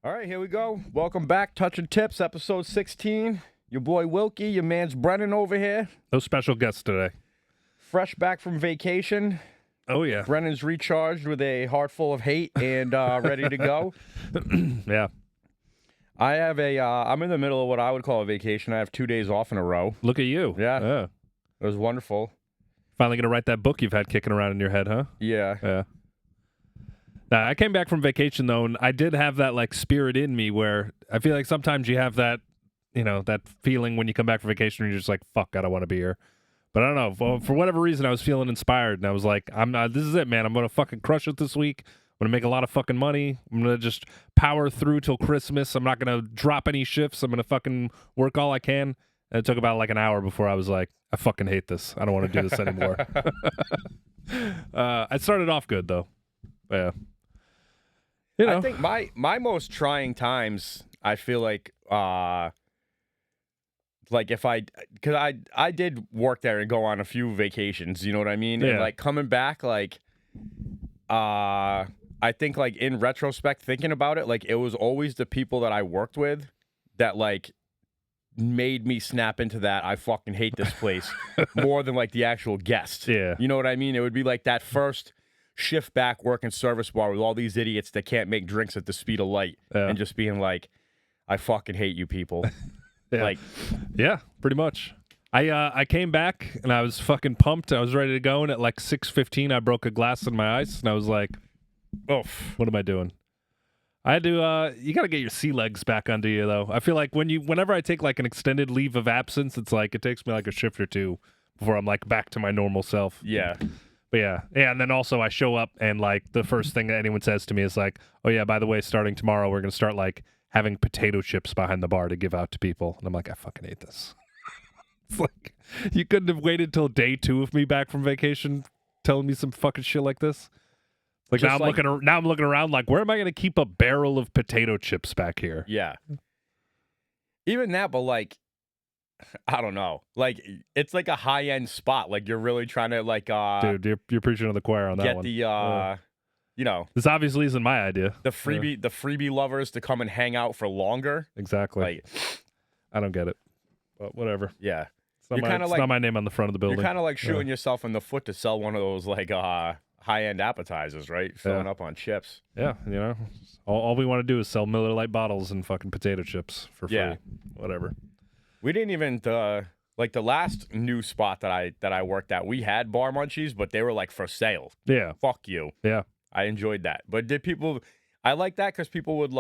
All right, here we go. Welcome back, Touching Tips, episode 16. Your boy Wilkie, your man's Brennan over here. No special guests today. Fresh back from vacation. Oh, yeah. Brennan's recharged with a heart full of hate and ready to go. Yeah. I have I'm in the middle of what I would call a vacation. I have 2 days off in a row. Look at you. Yeah. It was wonderful. Finally going to write that book you've had kicking around in your head, huh? Yeah. Yeah. Now, I came back from vacation, though, and I did have that, spirit in me where I feel like sometimes you have that, that feeling when you come back from vacation and you're just like, fuck, I don't want to be here. But I don't know. For whatever reason, I was feeling inspired, and I was like, this is it, man. I'm going to fucking crush it this week. I'm going to make a lot of fucking money. I'm going to just power through till Christmas. I'm not going to drop any shifts. I'm going to fucking work all I can. And it took about an hour before I was like, I fucking hate this. I don't want to do this anymore. I started off good, though. Yeah. I think my most trying times, I feel like if because I did work there and go on a few vacations, you know what I mean? Yeah. And coming back, I think in retrospect, thinking about it, it was always the people that I worked with that made me snap into that I fucking hate this place more than the actual guest. Yeah. You know what I mean? It would be that first shift back working service bar with all these idiots that can't make drinks at the speed of light and just being I fucking hate you people. Yeah. Yeah, pretty much. I came back and I was fucking pumped. I was ready to go, and at 6:15 I broke a glass in my ice and I was like, oh, what am I doing? I had to you gotta get your sea legs back under you, though. I feel like whenever I take an extended leave of absence, it's it takes me a shift or two before I'm back to my normal self. Yeah. But yeah, and then also I show up and the first thing that anyone says to me is oh yeah, by the way, starting tomorrow we're gonna start having potato chips behind the bar to give out to people, and I'm I fucking hate this. It's you couldn't have waited till day 2 of me back from vacation telling me some fucking shit like this. Now I'm looking around where am I gonna keep a barrel of potato chips back here? Yeah. Even that, but I don't know. It's a high-end spot. You're really trying to dude, you're preaching to the choir on that get one. The this obviously isn't my idea. The freebie lovers to come and hang out for longer. Exactly. I don't get it. But whatever. Yeah. It's not my name on the front of the building. You're kind of shooting yourself in the foot to sell one of those high-end appetizers, right? Filling up on chips. Yeah, all we want to do is sell Miller Lite bottles and fucking potato chips for free. Yeah. Whatever. We didn't even the last new spot that I worked at, we had bar munchies, but they were for sale. Yeah. Fuck you. Yeah. I enjoyed that. But I like that because people would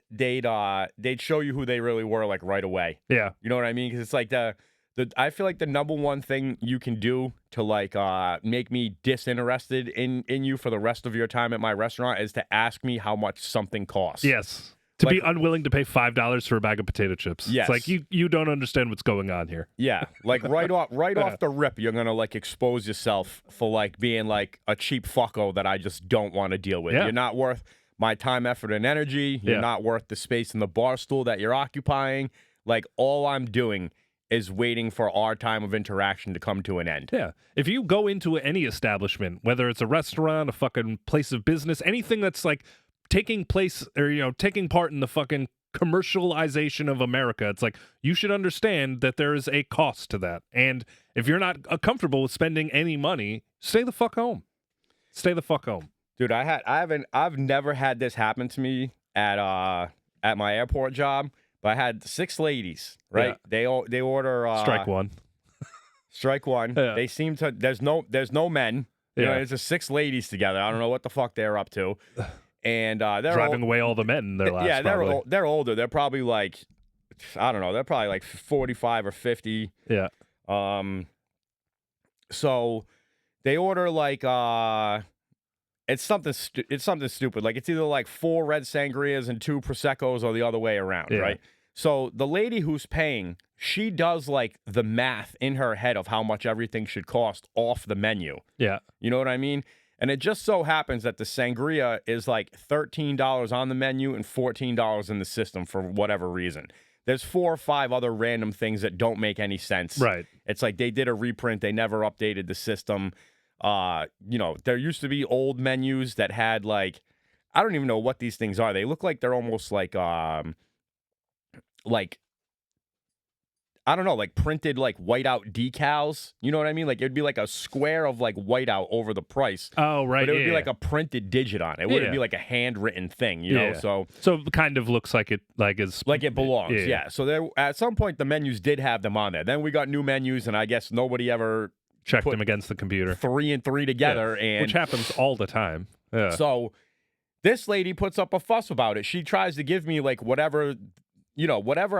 they'd show you who they really were right away. Yeah. You know what I mean? Because it's I feel the number one thing you can do to make me disinterested in you for the rest of your time at my restaurant is to ask me how much something costs. Yes. To be unwilling to pay $5 for a bag of potato chips. Yes. It's you don't understand what's going on here. Yeah. Right off the rip, you're gonna expose yourself for being a cheap fucko that I just don't want to deal with. Yeah. You're not worth my time, effort, and energy. You're not worth the space in the bar stool that you're occupying. All I'm doing is waiting for our time of interaction to come to an end. Yeah. If you go into any establishment, whether it's a restaurant, a fucking place of business, anything that's taking place or taking part in the fucking commercialization of America, it's you should understand that there is a cost to that. And if you're not comfortable with spending any money, stay the fuck home. Stay the fuck home. Dude, I've never had this happen to me at my airport job, but I had 6 ladies, right? Yeah. They order strike one. Strike one. Yeah. They seem to there's no men. You know, it's just 6 ladies together. I don't know what the fuck they're up to. And they're driving away all the men in their lives. Yeah, they're older. They're probably I don't know. They're probably 45 or 50. Yeah. So they order it's something stupid. It's either 4 red sangrias and 2 proseccos or the other way around, right? So the lady who's paying, she does the math in her head of how much everything should cost off the menu. Yeah. You know what I mean? And it just so happens that the sangria is $13 on the menu and $14 in the system for whatever reason. There's 4 or 5 other random things that don't make any sense. Right. It's they did a reprint. They never updated the system. There used to be old menus that had I don't even know what these things are. They look like they're almost like I don't know, like printed like whiteout decals. You know what I mean? Like it'd be like a square of like whiteout over the price. Oh, right. But it would be yeah. like a printed digit on it. It wouldn't be like a handwritten thing, you know? So it kind of looks like it belongs. Yeah. So there at some point the menus did have them on there. Then we got new menus, and I guess nobody ever checked them against the computer. 3 and 3 together, and which happens all the time. Yeah. So this lady puts up a fuss about it. She tries to give me like whatever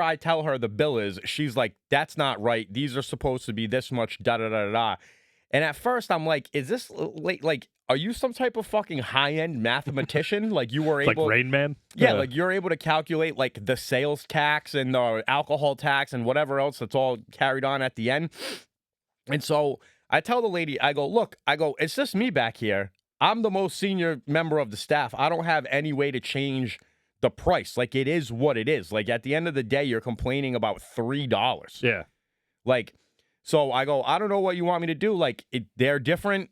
I tell her the bill is. She's like, that's not right. These are supposed to be this much, da da da da da. And at first I'm like, is this like, are you some type of fucking high-end mathematician? Like you were able, like Rain Man? Yeah, like you're able to calculate like the sales tax and the alcohol tax and whatever else that's all carried on at the end. And so I tell the lady, I go, look, it's just me back here. I'm the most senior member of the staff. I don't have any way to change the price. Like, it is what it is. Like, at the end of the day, you're complaining about $3. Yeah. Like, so I go, I don't know what you want me to do. Like, they're different.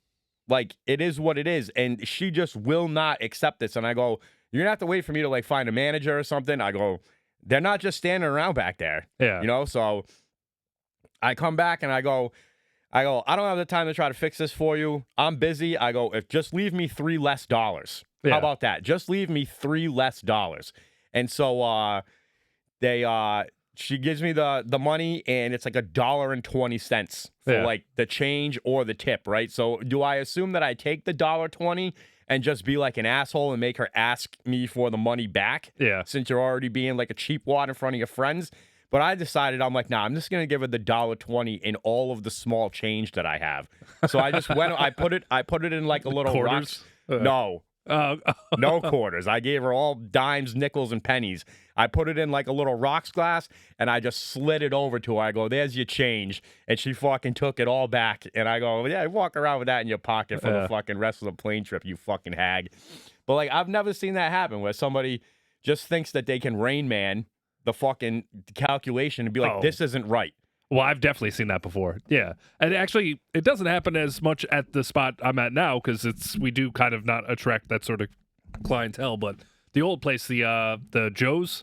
Like, it is what it is. And she just will not accept this. And I go, you're going to have to wait for me to, like, find a manager or something. I go, they're not just standing around back there. Yeah. You know? So I come back and I go, I don't have the time to try to fix this for you. I'm busy. I go, just leave me $3 less. Yeah. How about that? Just leave me $3 less. And so she gives me the money, and it's like $1.20 for like the change or the tip, right? So do I assume that I take the $1.20 and just be like an asshole and make her ask me for the money back? Yeah. Since you're already being like a cheapwad in front of your friends. But I decided, I'm like, nah, I'm just gonna give her the $1.20 in all of the small change that I have. So I just went, I put it in like a little quarters. No, no quarters. I gave her all dimes, nickels, and pennies. I put it in like a little rocks glass, and I just slid it over to her. I go, there's your change, and she fucking took it all back. And I go, yeah, walk around with that in your pocket for the fucking rest of the plane trip, you fucking hag. But like, I've never seen that happen where somebody just thinks that they can Rain Man the fucking calculation and be like, this isn't right. Well, I've definitely seen that before. Yeah. And actually, it doesn't happen as much at the spot I'm at now because we do kind of not attract that sort of clientele. But the old place, the Joe's,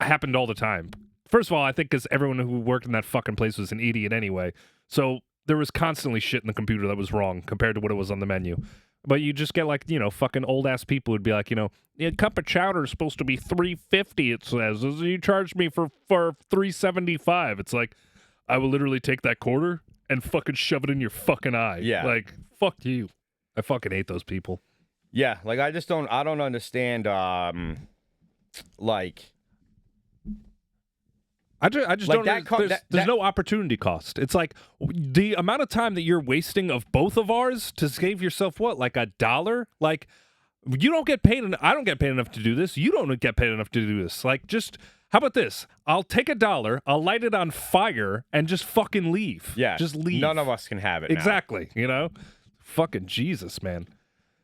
happened all the time. First of all, I think because everyone who worked in that fucking place was an idiot anyway. So there was constantly shit in the computer that was wrong compared to what it was on the menu. But you just get like, fucking old ass people would be like, a cup of chowder is supposed to be $3.50. It says you charged me for $3.75. It's like, I will literally take that quarter and fucking shove it in your fucking eye. Yeah, like fuck you. I fucking hate those people. Yeah, like I don't understand. Like. I just like don't. There's no opportunity cost. It's like the amount of time that you're wasting of both of ours to save yourself like $1. Like you don't get paid. I don't get paid enough to do this. You don't get paid enough to do this. Like just how about this? I'll take $1. I'll light it on fire and just fucking leave. Yeah, just leave. None of us can have it. Exactly. Now. Fucking Jesus, man.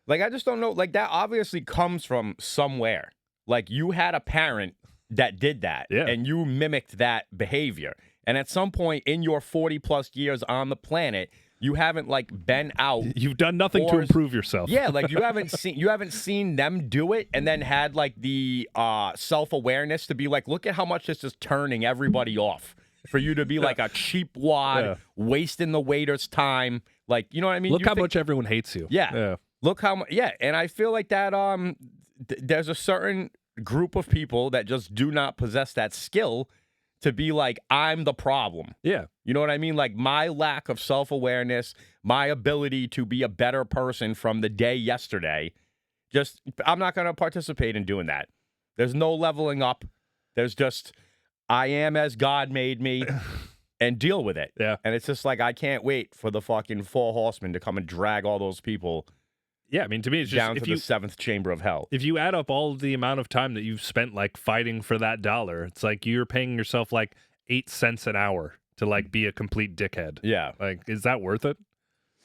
Like I just don't know. Like that obviously comes from somewhere. Like you had a parent that did that, and you mimicked that behavior. And at some point in your 40 plus years on the planet, you haven't like been out. You've done nothing to improve yourself. Yeah, like you haven't seen them do it, and then had like the self-awareness to be like, look at how much this is turning everybody off. For you to be like a cheap wad, wasting the waiter's time. Like, you know what I mean? Look how much everyone hates you. Yeah. Look how much. Yeah, and I feel like that. There's a certain group of people that just do not possess that skill to be like, I'm the problem. Yeah. You know what I mean? Like my lack of self-awareness, my ability to be a better person from the day yesterday, I'm not going to participate in doing that. There's no leveling up. There's just, I am as God made me and deal with it. Yeah. And it's just like, I can't wait for the fucking 4 horsemen to come and drag all those people. Yeah, I mean, to me, it's just down to the 7th chamber of hell. If you add up all the amount of time that you've spent like fighting for that $1, it's like you're paying yourself like 8 cents an hour to like be a complete dickhead. Yeah, like is that worth it?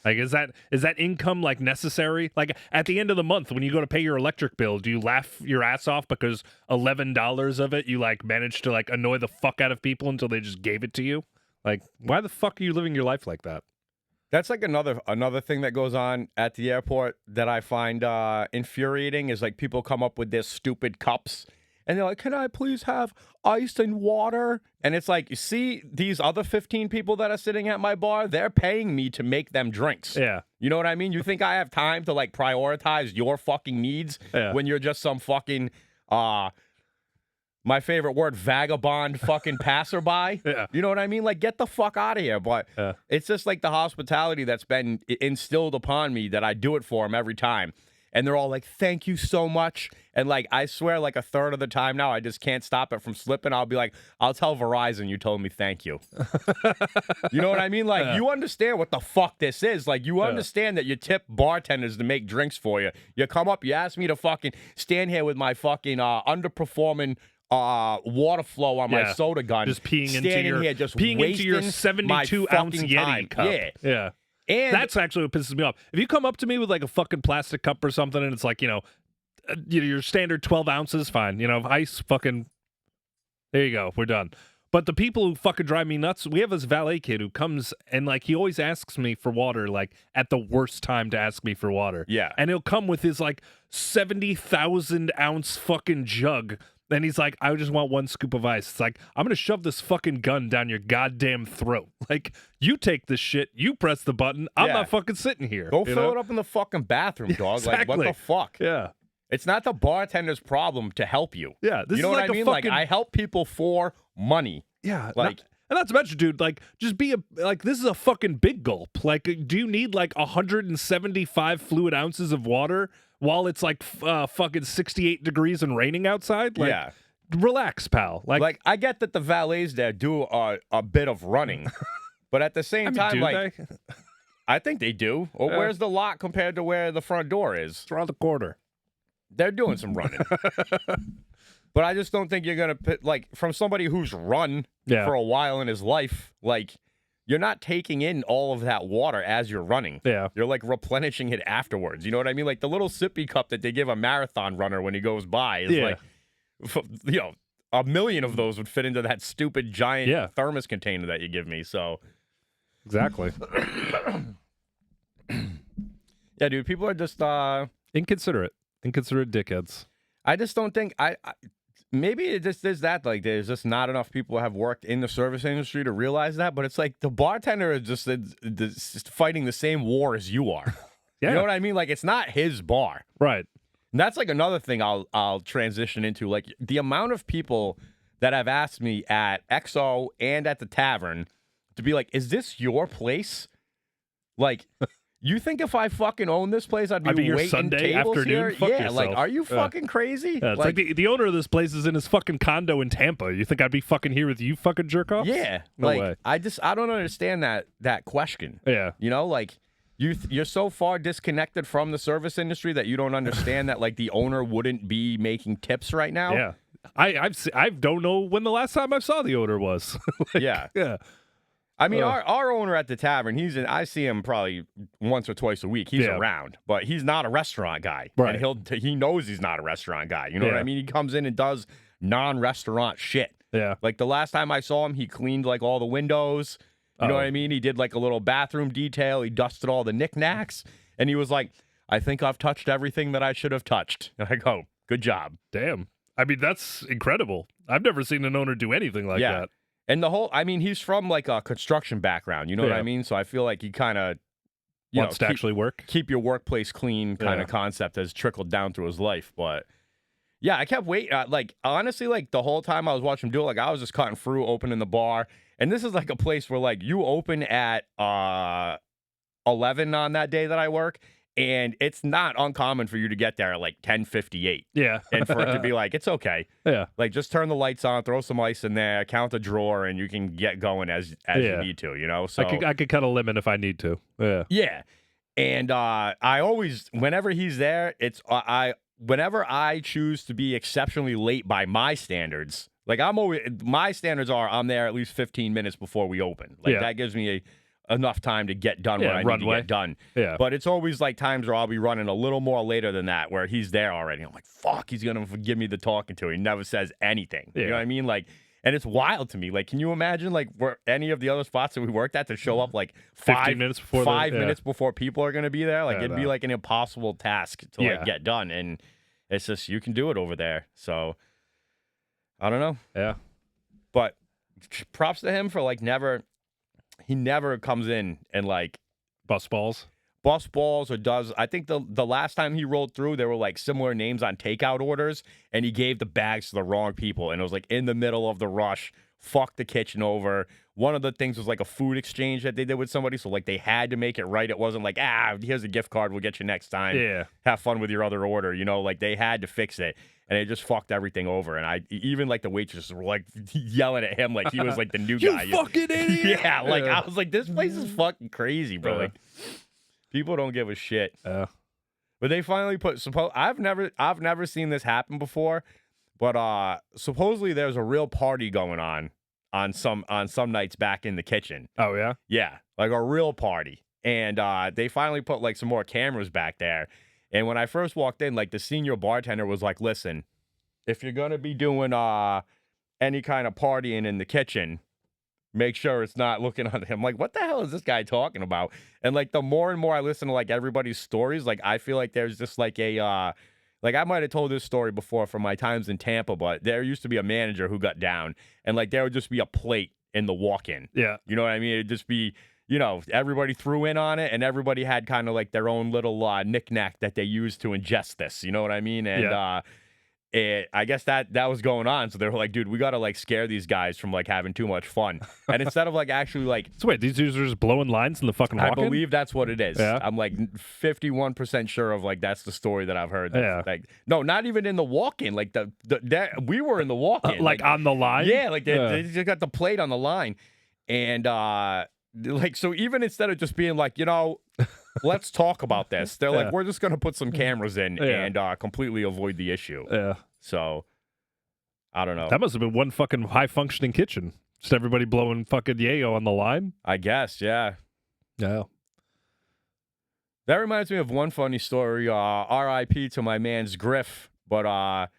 Like is that income like necessary? Like at the end of the month when you go to pay your electric bill, do you laugh your ass off because $11 of it you like managed to like annoy the fuck out of people until they just gave it to you? Like why the fuck are you living your life like that? That's like another thing that goes on at the airport that I find infuriating is like people come up with their stupid cups and they're like, "Can I please have ice and water?" And it's like, you see these other 15 people that are sitting at my bar, they're paying me to make them drinks. Yeah. You know what I mean? You think I have time to like prioritize your fucking needs when you're just some fucking my favorite word, vagabond fucking passerby. Yeah. You know what I mean? Like, get the fuck out of here. But it's just like the hospitality that's been instilled upon me that I do it for them every time. And they're all like, "Thank you so much." And like, I swear, like a third of the time now, I just can't stop it from slipping. I'll be like, "I'll tell Verizon you told me thank you." You know what I mean? Like, you understand what the fuck this is. Like, you understand that you tip bartenders to make drinks for you. You come up, you ask me to fucking stand here with my fucking underperforming water flow on my soda gun, just peeing standing into your here, just peeing into your wasting 72-ounce fucking Yeti time. cup. Yeah. And that's actually what pisses me off. If you come up to me with like a fucking plastic cup or something, and it's like your standard 12 ounces, fine. Ice, fucking. There you go. We're done. But the people who fucking drive me nuts, we have this valet kid who comes and like he always asks me for water, like at the worst time to ask me for water. Yeah. And he'll come with his like 70,000 ounce fucking jug. And he's like, "I just want one scoop of ice." It's like, I'm going to shove this fucking gun down your goddamn throat. Like, you take this shit, you press the button, I'm not fucking sitting here. Go fill it up in the fucking bathroom, dog. Exactly. Like, what the fuck? Yeah. It's not the bartender's problem to help you. Yeah. This you know is what like I mean? Fucking... Like, I help people for money. Yeah. Like, and not to mention, dude, like, just be this is a fucking big gulp. Like, do you need like 175 fluid ounces of water while it's like fucking 68 degrees and raining outside? Like, yeah. Relax, pal. Like I get that the valets there do a bit of running, but at the same time, like, I think they do. Or where's the lot compared to where the front door is? It's around the corner. They're doing some running. But I just don't think you're going to, like, from somebody who's run for a while in his life, like, you're not taking in all of that water as you're running. Yeah. You're, like, replenishing it afterwards. You know what I mean? Like, the little sippy cup that they give a marathon runner when he goes by is like, a million of those would fit into that stupid giant thermos container that you give me. So, exactly. Yeah, dude, people are just inconsiderate dickheads. I just don't think maybe it just is that, like, there's just not enough people who have worked in the service industry to realize that. But it's like the bartender is just fighting the same war as you are. You know what I mean? Like, it's not his bar, right? And that's like another thing I'll transition into. Like, the amount of people that have asked me at XO and at the tavern to be like, "Is this your place?" Like, you think if I fucking owned this place, I'd be your waiting Sunday tables afternoon? here? Fuck yeah, yourself. like, are you fucking crazy? Yeah, it's like the owner of this place is in his fucking condo in Tampa. You think I'd be fucking here with you fucking jerk offs? Yeah. No like, way. I don't understand that question. Yeah. You know, like, you're so far disconnected from the service industry that you don't understand that, like, the owner wouldn't be making tips right now. Yeah. I don't know when the last time I saw the owner was. Yeah. Yeah. I mean, our owner at the tavern, I see him probably once or twice a week. He's around, but he's not a restaurant guy. Right. And he knows he's not a restaurant guy. You know what I mean? He comes in and does non-restaurant shit. Yeah. Like, the last time I saw him, he cleaned, like, all the windows. You know what I mean? He did, like, a little bathroom detail. He dusted all the knickknacks. And he was like, "I think I've touched everything that I should have touched." And I go, "Good job." Damn. I mean, that's incredible. I've never seen an owner do anything like that. And he's from, like, a construction background. You know what I mean? So I feel like he kind of wants to actually work. Keep your workplace clean kind of concept has trickled down through his life. But, yeah, I kept waiting. Like, honestly, like, the whole time I was watching him do it, like, I was just cutting through, opening the bar. And this is like a place where, like, you open at 11 on that day that I work, and it's not uncommon for you to get there at like 10:58. Yeah. And for it to be like, it's okay. Yeah. Like, just turn the lights on, throw some ice in there, count the drawer, and you can get going as you need to, you know? So I could cut a lemon if I need to. Yeah. Yeah. And I always, whenever he's there, whenever I choose to be exceptionally late by my standards, like, my standards are I'm there at least 15 minutes before we open. Like, that gives me enough time to get done what I need to get done. Yeah. But it's always, like, times where I'll be running a little more later than that, where he's there already. I'm like, fuck, he's going to give me the talking to. He never says anything. You know what I mean? Like, And it's wild to me. Like, can you imagine, like, where any of the other spots that we worked at to show up, like, 15 minutes before minutes before people are going to be there? Like, it'd be, like, an impossible task to, like, get done. And it's just, you can do it over there. So, I don't know. Yeah. But props to him for, like, he never comes in and, like, bust balls or does. I think the last time he rolled through, there were like similar names on takeout orders, and he gave the bags to the wrong people, and it was like in the middle of the rush, fucked the kitchen over. One of the things was like a food exchange that they did with somebody, so like they had to make it right. It wasn't like, here's a gift card, we'll get you next time. Yeah, have fun with your other order. You know, like they had to fix it, and it just fucked everything over. And I even like the waitresses were like yelling at him like he was like the new guy. You fucking idiot! Yeah, like I was like, this place is fucking crazy, bro. Like, people don't give a shit. But they finally put. I've never seen this happen before, but supposedly there's a real party going on some nights back in the kitchen. Oh yeah, yeah, like a real party. And they finally put like some more cameras back there. And when I first walked in, like the senior bartender was like, "Listen, if you're gonna be doing any kind of partying in the kitchen, make sure it's not looking on him." Like, what the hell is this guy talking about? And like the more and more I listen to like everybody's stories, like I feel like there's just like a like I might have told this story before from my times in Tampa, but there used to be a manager who got down, and like there would just be a plate in the walk-in. Yeah, you know what I mean? It'd just be, you know, everybody threw in on it, and everybody had kind of like their own little knick-knack that they used to ingest this. You know what I mean? And I guess that was going on. So they were like, dude, we got to like scare these guys from like having too much fun. And instead of like actually like. So wait, these dudes are just blowing lines in the fucking walk-in? I believe that's what it is. Yeah. I'm like 51% sure of like that's the story that I've heard. Yeah. Like, no, not even in the walk-in. Like we were in the walk-in. Like on the line? Yeah, like they just got the plate on the line. And like, so even instead of just being like, you know, let's talk about this, they're like, we're just going to put some cameras in and completely avoid the issue. Yeah. So, I don't know. That must have been one fucking high-functioning kitchen. Just everybody blowing fucking yayo on the line? I guess, yeah. Yeah. That reminds me of one funny story. R.I.P. to my man's Griff. But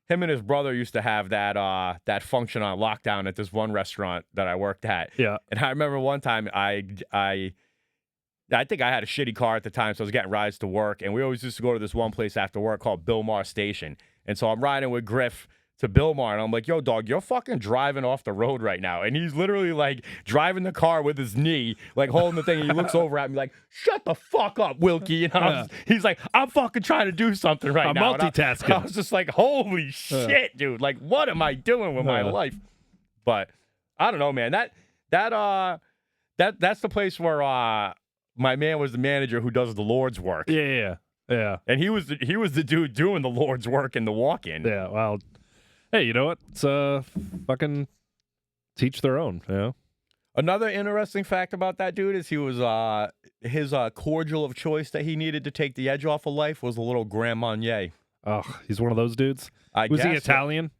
him and his brother used to have that function on lockdown at this one restaurant that I worked at. Yeah. And I remember one time I think I had a shitty car at the time, so I was getting rides to work. And we always used to go to this one place after work called Billmar Station. And so I'm riding with Griff to Billmar, and I'm like, yo, dog, you're fucking driving off the road right now. And he's literally, like, driving the car with his knee, like, holding the thing, and he looks over at me like, shut the fuck up, Wilkie. And he's like, I'm fucking trying to do something right now. I'm multitasking. I was just like, holy shit, dude. Like, what am I doing with my life? But I don't know, man. That's the place where my man was the manager who does the Lord's work. Yeah. And he was the dude doing the Lord's work in the walk-in. Yeah, well, hey, you know what? It's fucking teach their own, you know? Another interesting fact about that dude is he was his cordial of choice that he needed to take the edge off of life was a little Grand Marnier. Oh, he's one of those dudes? Was he Italian?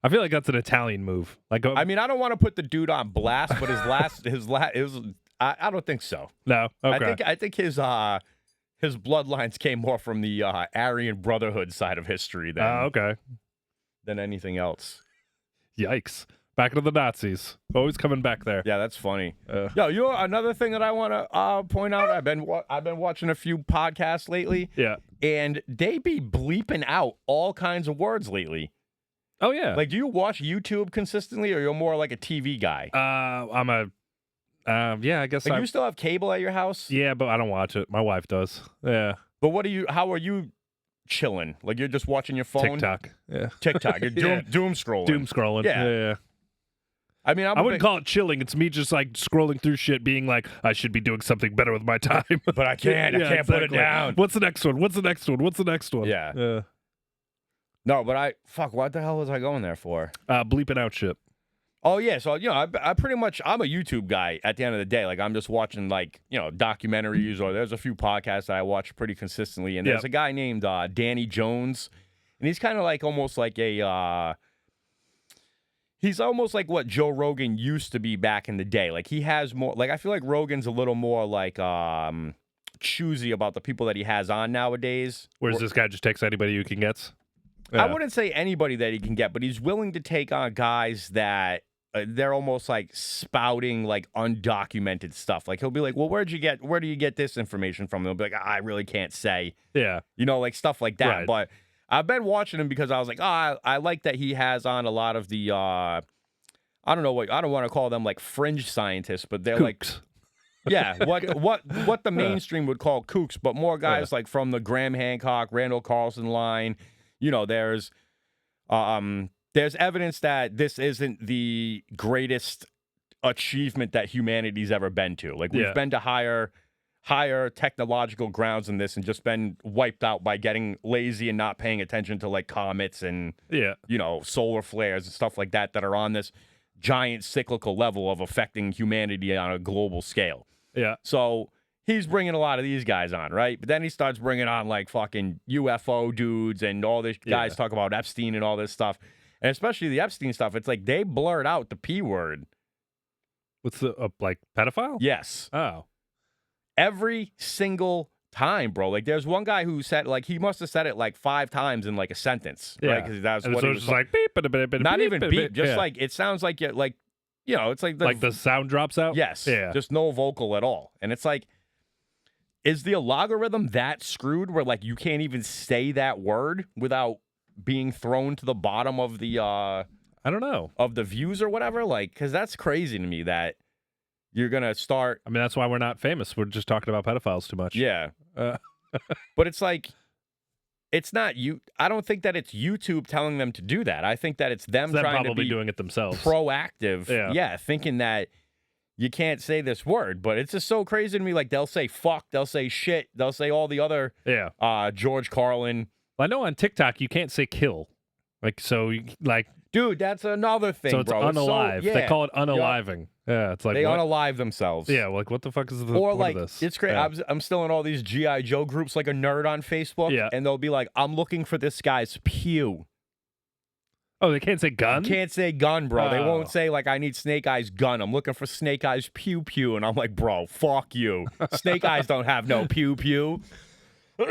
I feel like that's an Italian move. Like, I mean, I don't want to put the dude on blast, but I don't think so. No, okay. I think his bloodlines came more from the Aryan Brotherhood side of history than anything else. Yikes. Back into the Nazis. Always coming back there. Yeah, that's funny. Yo, you know another thing that I want to point out? I've been watching a few podcasts lately. Yeah. And they be bleeping out all kinds of words lately. Oh, yeah. Like, do you watch YouTube consistently, or you're more like a TV guy? Yeah, I guess. Like, you still have cable at your house? Yeah, but I don't watch it. My wife does. Yeah. But how are you chilling? Like, you're just watching your phone? TikTok. Yeah. TikTok. You're doom scrolling. Doom scrolling. Yeah. I mean, I wouldn't call it chilling. It's me just like scrolling through shit, being like, I should be doing something better with my time. But I can't. I can't put it down. What's the next one? What's the next one? What's the next one? Yeah. No, but what the hell was I going there for? Bleeping out shit. Oh, yeah. So, you know, I'm a YouTube guy at the end of the day. Like, I'm just watching, like, you know, documentaries, or there's a few podcasts that I watch pretty consistently. And there's a guy named Danny Jones. And he's kind of like almost like he's almost like what Joe Rogan used to be back in the day. Like, he has more, like, I feel like Rogan's a little more like choosy about the people that he has on nowadays. Whereas this guy just takes anybody who can get. I wouldn't say anybody that he can get, but he's willing to take on guys that they're almost like spouting like undocumented stuff. Like he'll be like, well, where do you get this information from? They'll be like, I really can't say. Yeah. Like stuff like that. Right. But I've been watching him because I was like, I like that he has on a lot of the, I don't want to call them like fringe scientists, but they're Kooks. what the mainstream would call kooks, but more guys like from the Graham Hancock, Randall Carlson line. There's evidence that this isn't the greatest achievement that humanity's ever been to. Like we've been to higher technological grounds than this and just been wiped out by getting lazy and not paying attention to like comets and solar flares and stuff like that are on this giant cyclical level of affecting humanity on a global scale. Yeah. So he's bringing a lot of these guys on, right? But then he starts bringing on like fucking UFO dudes and all these guys talk about Epstein and all this stuff. And especially the Epstein stuff. It's like they blurred out the P word. What's the, like, pedophile? Yes. Oh. Every single time, bro. Like there's one guy who said, like, he must have said it like 5 times in like a sentence. Yeah. Right? Because that's what so he it's was just like, beep, not even beep. Just yeah. like, it sounds like it's like the sound drops out? Yes. Yeah. Just no vocal at all. And it's like, is the algorithm that screwed where like you can't even say that word without being thrown to the bottom of the I don't know. Of the views or whatever? Like, because that's crazy to me that you're gonna start. I mean, that's why we're not famous. We're just talking about pedophiles too much. Yeah. But it's like, it's not you. I don't think that it's YouTube telling them to do that. I think that it's them trying probably to be doing it themselves. Proactive. Yeah. Thinking that you can't say this word, but it's just so crazy to me. Like they'll say fuck, they'll say shit, they'll say all the other George Carlin. Well, I know on TikTok you can't say kill. Like so like dude, that's another thing, so it's bro. unalive. It's so, they call it unaliving. Yeah, it's like they what? unalive themselves. Yeah, like what the fuck is the or point like of this? it's crazy. Yeah. I'm still in all these G.I. Joe groups like a nerd on Facebook, and they'll be like, I'm looking for this guy's pew. Oh, they can't say gun? Can't say gun, bro. They won't say, like, I need Snake Eyes gun. I'm looking for Snake Eyes pew pew. And I'm like, bro, fuck you. Snake Eyes don't have no pew pew. So,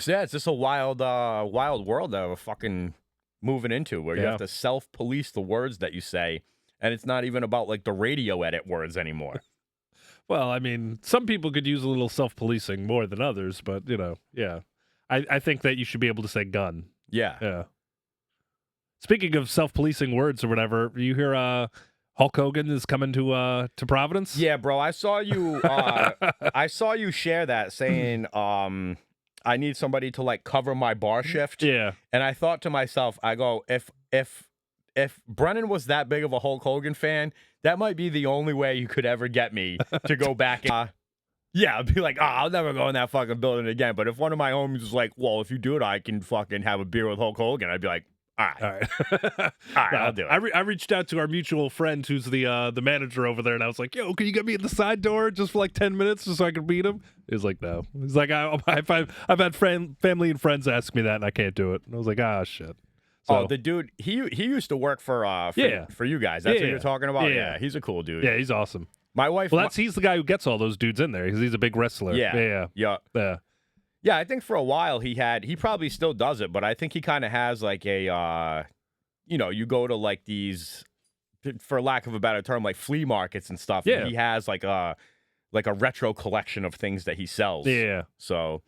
yeah, it's just a wild world that we're fucking moving into where you have to self-police the words that you say. And it's not even about, like, the radio edit words anymore. Well, I mean, some people could use a little self-policing more than others. But, I think that you should be able to say gun. Yeah. Yeah. Speaking of self-policing words or whatever, you hear Hulk Hogan is coming to Providence? Yeah, bro. I saw you. I saw you share that saying, "I need somebody to like cover my bar shift." Yeah. And I thought to myself, I go, if Brennan was that big of a Hulk Hogan fan, that might be the only way you could ever get me to go back. Yeah, I'd be like, I'll never go in that fucking building again. But if one of my homies was like, well, if you do it, I can fucking have a beer with Hulk Hogan, I'd be like, all right. I'll do it. I reached out to our mutual friend who's the manager over there, and I was like, yo, can you get me in the side door just for like 10 minutes just so I can beat him? He's like, no. He's like, I've had family and friends ask me that, and I can't do it. And I was like, shit. So, the dude, he used to work for you guys. That's what you're talking about? Yeah, he's a cool dude. Yeah, he's awesome. My wife... Well, he's the guy who gets all those dudes in there because he's a big wrestler. Yeah. Yeah, I think for a while he probably still does it, but I think he kind of has like a, you go to like these, for lack of a better term, like flea markets and stuff. Yeah. And he has like a retro collection of things that he sells. Yeah. So.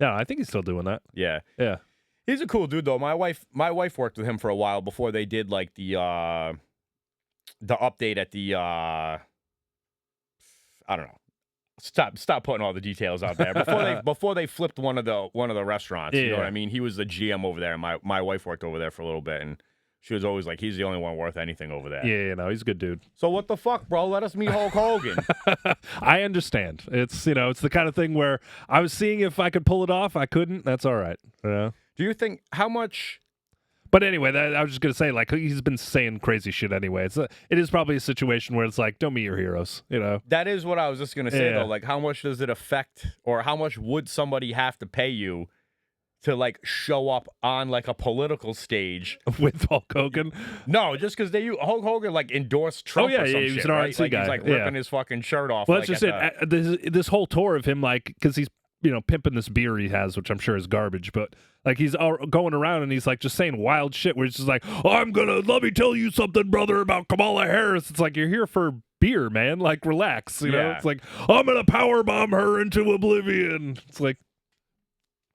Yeah, I think he's still doing that. Yeah. Yeah. He's a cool dude though. My wife worked with him for a while before they did like the update at the, I don't know. Stop putting all the details out there. Before they flipped one of the restaurants, you know what I mean? He was the GM over there, and my wife worked over there for a little bit, and she was always like, he's the only one worth anything over there. Yeah, he's a good dude. So what the fuck, bro? Let us meet Hulk Hogan. I understand. It's it's the kind of thing where I was seeing if I could pull it off. I couldn't. That's all right. Do you think how much? But anyway, I was just gonna say, like, he's been saying crazy shit anyway. It is probably a situation where it's like, don't meet your heroes, That is what I was just gonna say though. Like, how much does it affect, or how much would somebody have to pay you to like show up on like a political stage with Hulk Hogan? No, just because Hulk Hogan like endorsed Trump. Or some he was shit, an right? RNC like, guy. He's like ripping his fucking shirt off. Well, that's just it. This whole tour of him, like, because he's pimping this beer he has, which I'm sure is garbage, but like he's going around and he's like just saying wild shit where he's just like, let me tell you something, brother, about Kamala Harris. It's like, you're here for beer, man. Like, relax, you know? It's like, I'm going to power bomb her into oblivion. It's like,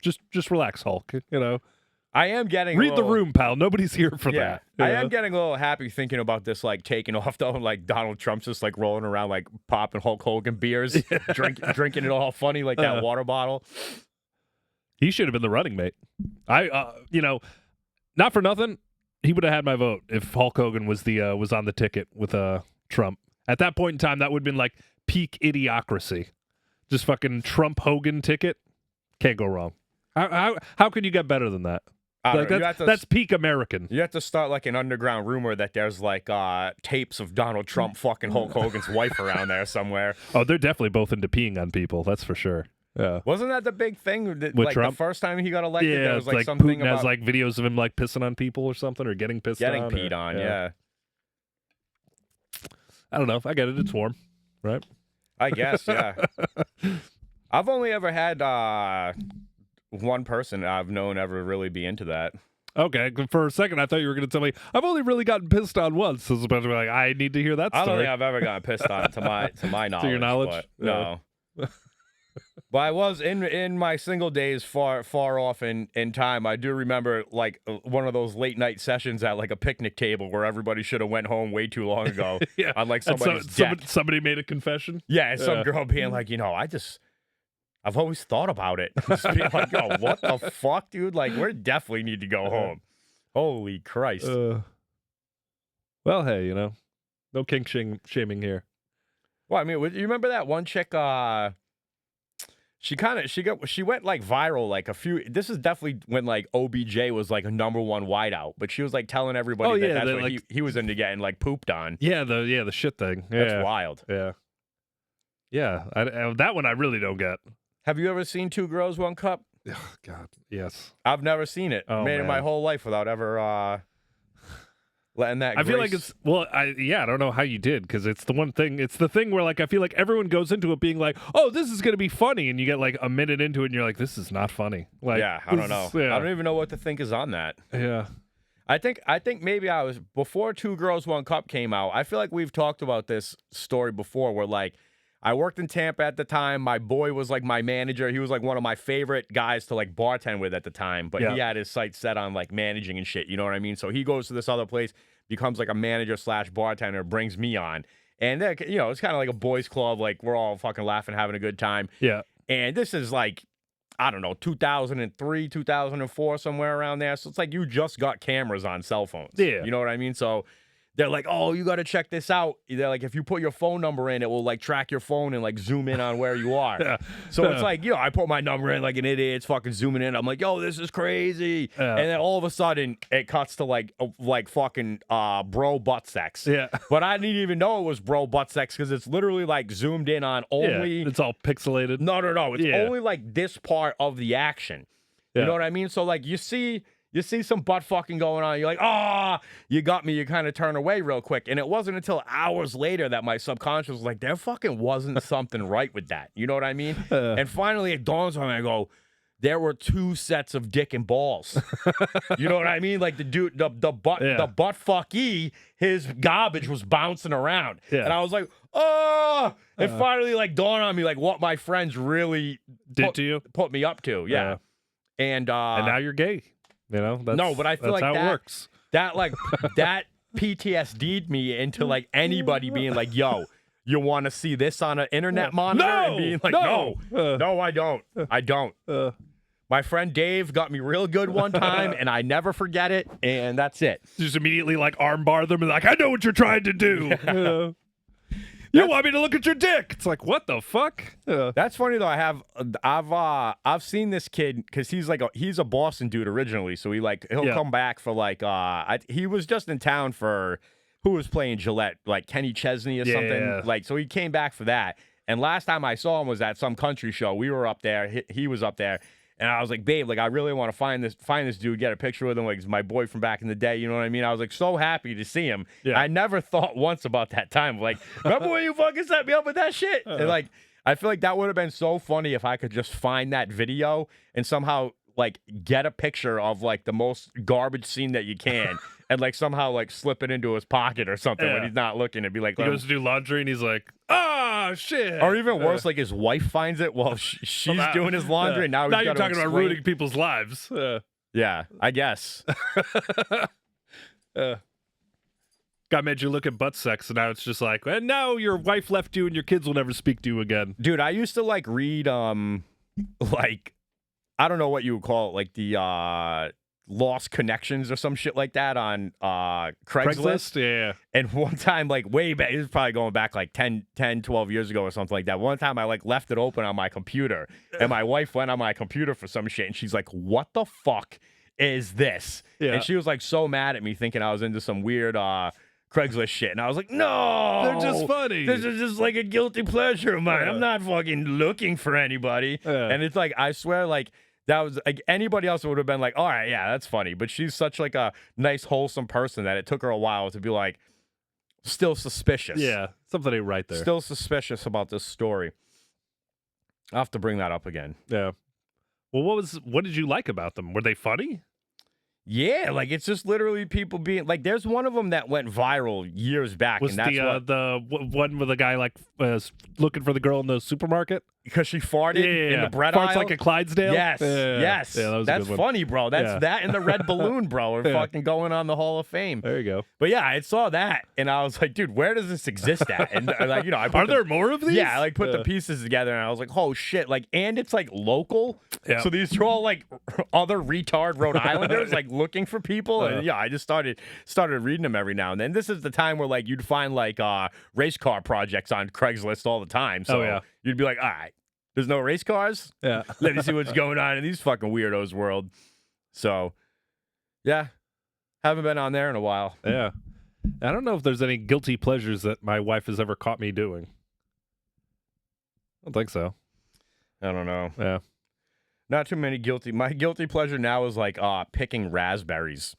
just relax, Hulk, I am getting read the room, pal. Nobody's here for that. I am getting a little happy thinking about this, like, taking off, though. Like, Donald Trump's just, like, rolling around, like, popping Hulk Hogan beers, drinking it all funny, like that water bottle. He should have been the running mate. Not for nothing, he would have had my vote if Hulk Hogan was on the ticket with Trump. At that point in time, that would have been, like, peak idiocracy. Just fucking Trump Hogan ticket. Can't go wrong. How could you get better than that? Like that's peak American. You have to start like an underground rumor that there's like tapes of Donald Trump fucking Hulk Hogan's wife around there somewhere. Oh, they're definitely both into peeing on people. That's for sure. Yeah. Wasn't that the big thing with like Trump? The first time he got elected? Yeah, there was like something Putin about has like videos of him like pissing on people or something, or getting peed on. Yeah. I don't know. I get it. It's warm, right? I guess. Yeah. I've only ever had one person I've known ever really be into that. Okay, for a second I thought you were going to tell me I've only really gotten pissed on once. So I was about to be like, I need to hear that story. I don't think I've ever gotten pissed on to my knowledge. To your knowledge? No. But I was in my single days far off in time. I do remember like one of those late night sessions at like a picnic table where everybody should have went home way too long ago. Yeah. On like somebody's deck. Somebody made a confession. Yeah, and some girl being like, I've always thought about it. Just being like, yo, what the fuck, dude? Like, we definitely need to go home. Holy Christ. Well, hey, no kink shaming here. Well, I mean, you remember that one chick? She went like viral like this is definitely when like OBJ was like a #1 wideout, but she was like telling everybody that's what like, he was into getting like pooped on. Yeah, the shit thing. Yeah. That's wild. Yeah. Yeah, that one I really don't get. Have you ever seen Two Girls, One Cup? Oh, God, yes. I've never seen it. Made it my whole life without ever letting that. I feel like it's I don't know how you did, because it's the one thing. It's the thing where like I feel like everyone goes into it being like, oh, this is gonna be funny, and you get like a minute into it, and you're like, this is not funny. Like, yeah, I don't know. I don't even know what to think is on that. Yeah. I think maybe I was before Two Girls, One Cup came out. I feel like we've talked about this story before, where like. I worked in Tampa at the time. My boy was like my manager. He was like one of my favorite guys to like bartend with at the time. But he had his sights set on like managing and shit. You know what I mean? So he goes to this other place, becomes like a manager / bartender, brings me on. And then, it's kind of like a boys club. Like we're all fucking laughing, having a good time. Yeah. And this is like, I don't know, 2003, 2004, somewhere around there. So it's like you just got cameras on cell phones. Yeah. You know what I mean? So they're like, oh, you got to check this out. They're like, if you put your phone number in, it will like track your phone and like zoom in on where you are. Yeah. So it's like, I put my number in like an idiot. It's fucking zooming in. I'm like, yo, this is crazy. Yeah. And then all of a sudden it cuts to like fucking bro butt sex. Yeah. But I didn't even know it was bro butt sex because it's literally like zoomed in on only. Yeah, it's all pixelated. No. It's only like this part of the action. You know what I mean? So like you see some butt fucking going on. You're like, you got me. You kind of turn away real quick. And it wasn't until hours later that my subconscious was like, there fucking wasn't something right with that. You know what I mean? And finally it dawns on me. I go, there were 2 sets of dick and balls. You know what I mean? Like the dude, the butt fucky, his garbage was bouncing around. Yeah. And I was like, it finally like dawned on me like what my friends really put me up to. Yeah. And now you're gay. No, but I feel like how that it works. That like that PTSD'd me into like anybody being like, yo, you want to see this on an internet monitor? No, and being like, no, I don't. I don't. My friend Dave got me real good one time, and I never forget it, and that's it. Just immediately like armbar them and like, I know what you're trying to do. You want me to look at your dick? It's like, what the fuck? That's funny though. I've seen this kid because he's a Boston dude originally, so he'll come back for like he was just in town for who was playing Gillette, like Kenny Chesney or something. Like, so he came back for that. And last time I saw him was at some country show. We were up there. He was up there. And I was like, babe, like I really want to find this dude, get a picture with him, like he's my boy from back in the day, you know what I mean? I was like so happy to see him. Yeah. I never thought once about that time. Like, remember when you fucking set me up with that shit? And like I feel like that would have been so funny if I could just find that video and somehow like get a picture of like the most garbage scene that you can and like somehow like slip it into his pocket or something when he's not looking and be like, he goes to do laundry and he's like, ah, shit. Or even worse, like his wife finds it while she's doing his laundry. And now you're talking about ruining people's lives. Yeah, I guess. Guy made you look at butt sex, and now it's just like, and now your wife left you, and your kids will never speak to you again. Dude, I used to like read, like, I don't know what you would call it, like the Lost Connections or some shit like that on Craigslist. Yeah. And one time, like way back, this is probably going back like 10, 12 years ago or something like that. One time I like left it open on my computer, and my wife went on my computer for some shit, and she's like, "What the fuck is this?" Yeah. And she was like so mad at me, thinking I was into some weird Craigslist shit, and I was like, no, they're just funny. This is just like a guilty pleasure of mine. I'm not fucking looking for anybody. And it's like, I swear, like that was like anybody else would have been like, all right, yeah, that's funny. But she's such like a nice, wholesome person that it took her a while to be like, still suspicious. Yeah, something right there. Still suspicious about this story. I'll have to bring that up again. Yeah. Well, what did you like about them? Were they funny? Yeah, like it's just literally people being like. There's one of them that went viral years back, Was and that's the one with the guy like looking for the girl in the supermarket because she farted in the bread farts aisle. like a Clydesdale. Yes, yes, yeah, that's funny, bro. That's that and the red balloon, bro. Are fucking going on the Hall of Fame. There you go. But yeah, I saw that, and I was like, dude, where does this exist at? And like, you know, are there more of these? Yeah, I like put the pieces together, and I was like, oh shit, like, and it's like local. Yeah. So these are all like other retard Rhode Islanders like looking for people. And yeah, I just started reading them every now and then. This is the time where like you'd find like race car projects on Craigslist all the time. So you'd be like, all right, there's no race cars? Yeah. Let me see what's going on in these fucking weirdos' world. So yeah. Haven't been on there in a while. Yeah. I don't know if there's any guilty pleasures that my wife has ever caught me doing. I don't think so. I don't know. Yeah. Not too many guilty. My guilty pleasure now is like picking raspberries.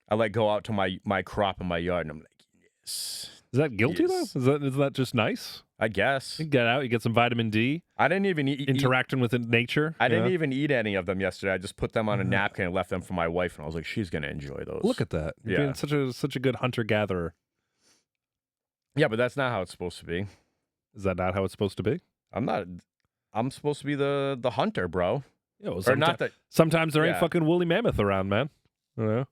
I like go out to my crop in my yard and I'm like, yes. Is that guilty though? Is that just nice? I guess. You get out, you get some vitamin D. I didn't even interacting with nature. I didn't even eat any of them yesterday. I just put them on a napkin and left them for my wife, and I was like, she's gonna enjoy those. Look at that. You're being such a good hunter gatherer. Yeah, but that's not how it's supposed to be. Is that not how it's supposed to be? I'm supposed to be the hunter, bro. Yeah, well, or not that. Sometimes there ain't fucking woolly mammoth around, man. You know, you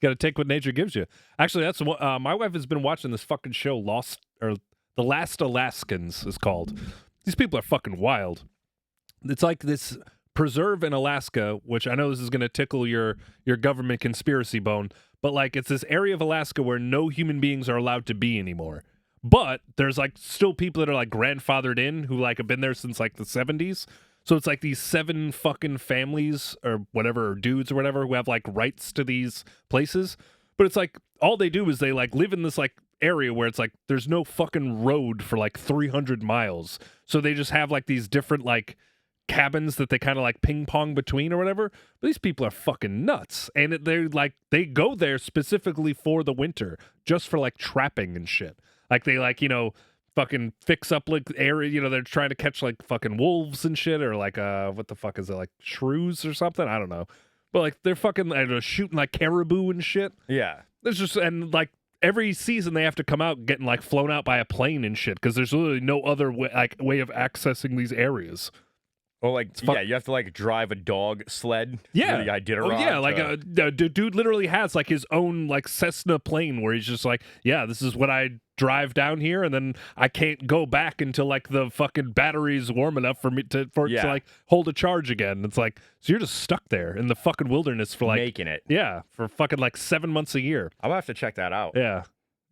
got to take what nature gives you. Actually, that's what my wife has been watching this fucking show, The Last Alaskans is called. These people are fucking wild. It's like this preserve in Alaska, which I know this is going to tickle your government conspiracy bone, but like it's this area of Alaska where no human beings are allowed to be anymore. But there's like still people that are like grandfathered in who like have been there since like the 70s. So it's like these 7 fucking families or whatever, or dudes or whatever, who have like rights to these places. But it's like all they do is they like live in this like area where it's like there's no fucking road for like 300 miles. So they just have like these different like cabins that they kind of like ping pong between or whatever. But these people are fucking nuts. And they're like, they go there specifically for the winter, just for like trapping and shit. Like they like, you know, fucking fix up like area, you know, they're trying to catch like fucking wolves and shit, or like what the fuck is it, like shrews or something? I don't know. But like they're fucking shooting like caribou and shit. Yeah. There's just, and like every season they have to come out getting like flown out by a plane and shit because there's literally no other way of accessing these areas. Or like, you have to like drive a dog sled. Yeah, the Iditarod. Oh yeah, like a dude literally has like his own like Cessna plane where he's just like, yeah, this is what I drive down here, and then I can't go back until like the fucking battery's warm enough for me to like hold a charge again. It's like, so you're just stuck there in the fucking wilderness for like making it. Yeah, for fucking like 7 months a year. I'm gonna have to check that out. Yeah,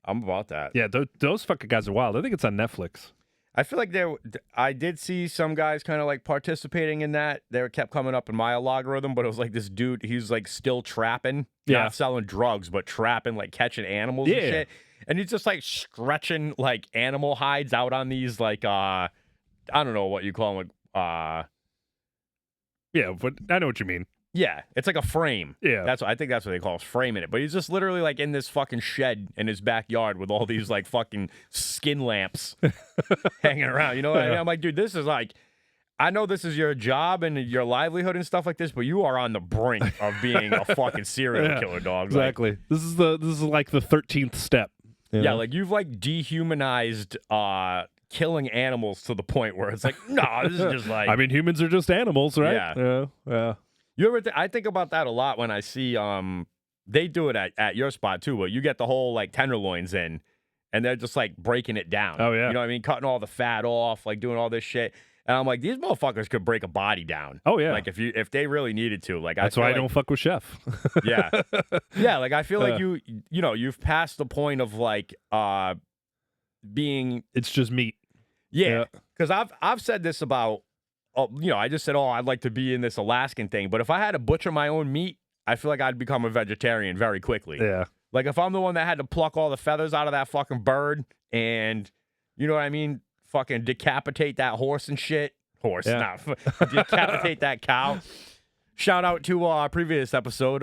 I'm about that. Yeah, those fucking guys are wild. I think it's on Netflix. I feel like I did see some guys kind of like participating in that. They kept coming up in my algorithm, but it was like this dude, he's like still trapping, not selling drugs, but trapping, like catching animals and shit. And he's just like stretching like animal hides out on these like I don't know what you call them. Yeah, but I know what you mean. Yeah, it's like a frame. Yeah. I think that's what they call it, framing it. But he's just literally like in this fucking shed in his backyard with all these like fucking skin lamps hanging around. You know what I mean? I'm like, dude, this is like, I know this is your job and your livelihood and stuff like this, but you are on the brink of being a fucking serial killer, dog. Exactly. Like, this is like the 13th step. You know? like you've like dehumanized killing animals to the point where it's like, no, this is just like. I mean, humans are just animals, right? Yeah. Yeah. You ever? I think about that a lot when I see they do it at your spot too, but you get the whole like tenderloins in, and they're just like breaking it down. Oh yeah, you know what I mean? Cutting all the fat off, like doing all this shit. And I'm like, these motherfuckers could break a body down. Oh yeah, like if they really needed to. Like that's why I don't fuck with Chef. Yeah, yeah. Like I feel like you've passed the point of like being. It's just meat. Yeah, because I've said this about. I just said, I'd like to be in this Alaskan thing. But if I had to butcher my own meat, I feel like I'd become a vegetarian very quickly. Yeah. Like if I'm the one that had to pluck all the feathers out of that fucking bird and, you know what I mean, fucking decapitate that horse and shit. Decapitate that cow. Shout out to our previous episode,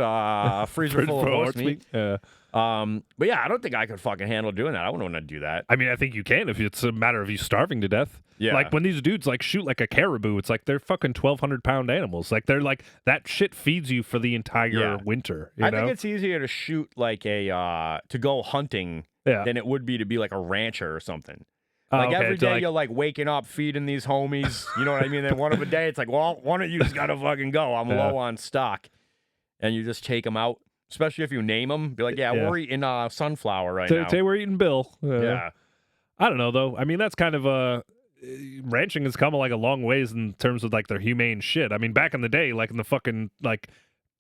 Freezer Full of Horse Meat. Yeah. But yeah, I don't think I could fucking handle doing that. I wouldn't want to do that. I mean, I think you can if it's a matter of you starving to death. Yeah. Like when these dudes like shoot like a caribou, it's like they're fucking 1,200-pound animals. Like they're like that shit feeds you for the entire winter. You know? think it's easier to shoot like to go hunting than it would be to be like a rancher or something. Like every day you're like waking up, feeding these homies. You know what I mean? Then one of a day it's like, well, one of you's got to fucking go. I'm low on stock. And you just take them out. Especially if you name them. Be like, we're eating sunflower right now. Today we're eating Bill. Yeah. I don't know, though. I mean, that's kind of ranching has come like a long ways in terms of like their humane shit. I mean, back in the day, like in the fucking like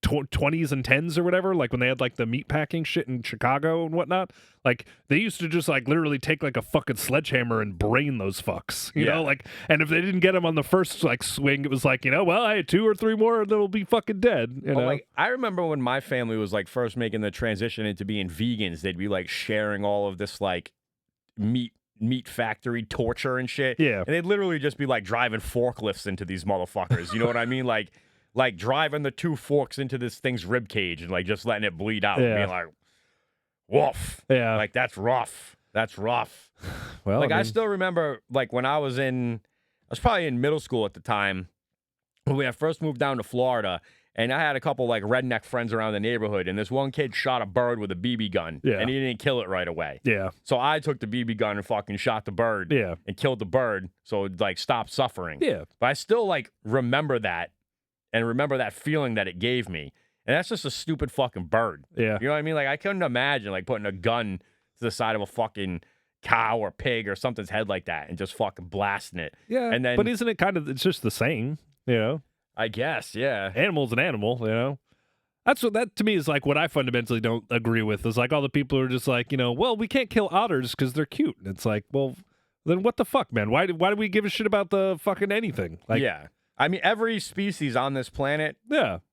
20s and 10s or whatever, like when they had like the meat packing shit in Chicago and whatnot, like they used to just like literally take like a fucking sledgehammer and brain those fucks, you know, like, and if they didn't get them on the first like swing, it was like, well, I had 2 or 3 more that'll be fucking dead, you know? Like I remember when my family was like first making the transition into being vegans, they'd be like sharing all of this like meat factory torture and shit. Yeah. And they'd literally just be like driving forklifts into these motherfuckers. You know what I mean? Like driving the 2 forks into this thing's rib cage and like just letting it bleed out and being like, woof. Yeah. Like that's rough. That's rough. Well, like I still remember like when I was probably in middle school at the time when we had first moved down to Florida. And I had a couple like redneck friends around the neighborhood, and this one kid shot a bird with a BB gun, and he didn't kill it right away. Yeah. So I took the BB gun and fucking shot the bird, and killed the bird, so it like stopped suffering. Yeah. But I still like remember that, and remember that feeling that it gave me, and that's just a stupid fucking bird. Yeah. You know what I mean? Like I couldn't imagine like putting a gun to the side of a fucking cow or pig or something's head like that and just fucking blasting it. Yeah. And then, but isn't it kind of? It's just the same, you know. I guess, yeah. Animal's an animal, you know? That to me is like what I fundamentally don't agree with is like all the people who are just like, well, we can't kill otters because they're cute. And it's like, well, then what the fuck, man? Why do we give a shit about the fucking anything? Like, yeah. I mean, every species on this planet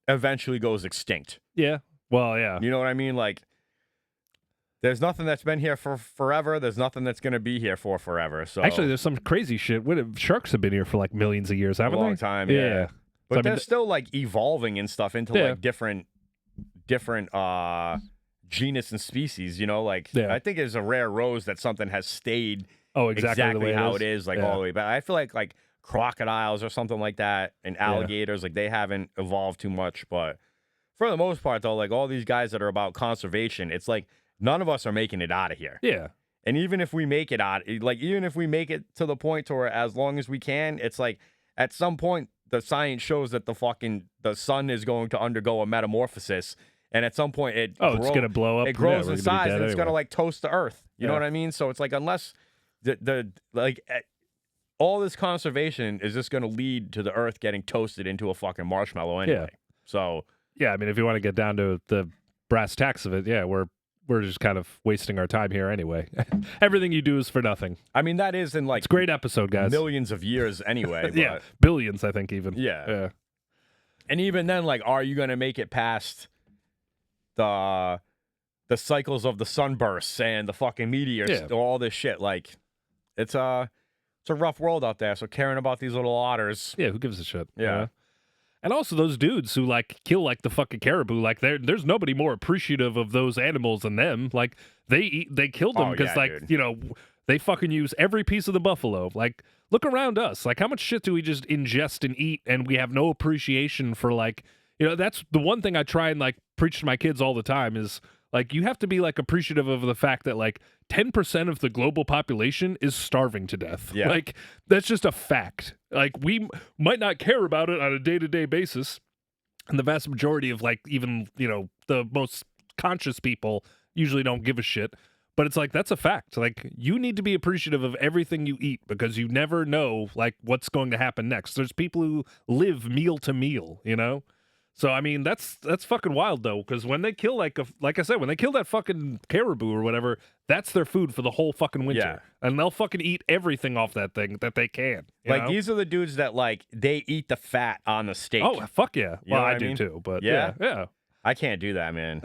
eventually goes extinct. Yeah. Well, yeah. You know what I mean? Like, there's nothing that's been here for forever. There's nothing that's going to be here for forever. So actually, there's some crazy shit. Sharks have been here for like millions of years, haven't they? A long time, yeah. But they're still like evolving and stuff into like different genus and species, like I think it's a rare rose that something has stayed exactly how it is like all the way back. I feel like crocodiles or something like that and alligators, like they haven't evolved too much, but for the most part though, like all these guys that are about conservation, it's like none of us are making it out of here. Yeah. And even if we make it out, like even if we make it to the point to where as long as we can, it's like at some point the science shows that the sun is going to undergo a metamorphosis, and at some point it's gonna blow up. It grows in size, and it's gonna like toast the earth. You know what I mean? So it's like unless all this conservation is just gonna lead to the earth getting toasted into a fucking marshmallow anyway. Yeah. So yeah, I mean, if you want to get down to the brass tacks of it, we're just kind of wasting our time here anyway. Everything you do is for nothing. I mean, that is in like... It's a great episode, guys. Millions of years anyway. Yeah, billions, I think, even. Yeah. And even then, like, are you going to make it past the cycles of the sunbursts and the fucking meteors, all this shit? Like, it's a rough world out there, so caring about these little otters... Yeah, who gives a shit? Yeah. And also those dudes who like kill like the fucking caribou, like there's nobody more appreciative of those animals than them. Like they kill them because dude. you know, they fucking use every piece of the buffalo. Like look around us. Like how much shit do we just ingest and eat, and we have no appreciation for like, you know, that's the one thing I try and like preach to my kids all the time is like you have to be like appreciative of the fact that like 10% of the global population is starving to death. Yeah. Like that's just a fact. Like we might not care about it on a day-to-day basis, and the vast majority of like even, you know, the most conscious people usually don't give a shit. But it's like that's a fact. Like you need to be appreciative of everything you eat because you never know like what's going to happen next. There's people who live meal to meal, you know? So I mean that's fucking wild though, because when they kill like I said, when they kill that fucking caribou or whatever, that's their food for the whole fucking winter, and they'll fucking eat everything off that thing that they can. You know? These are the dudes that like they eat the fat on the steak. Oh fuck yeah, You know well what I do mean? too, but Yeah? yeah. I can't do that, man.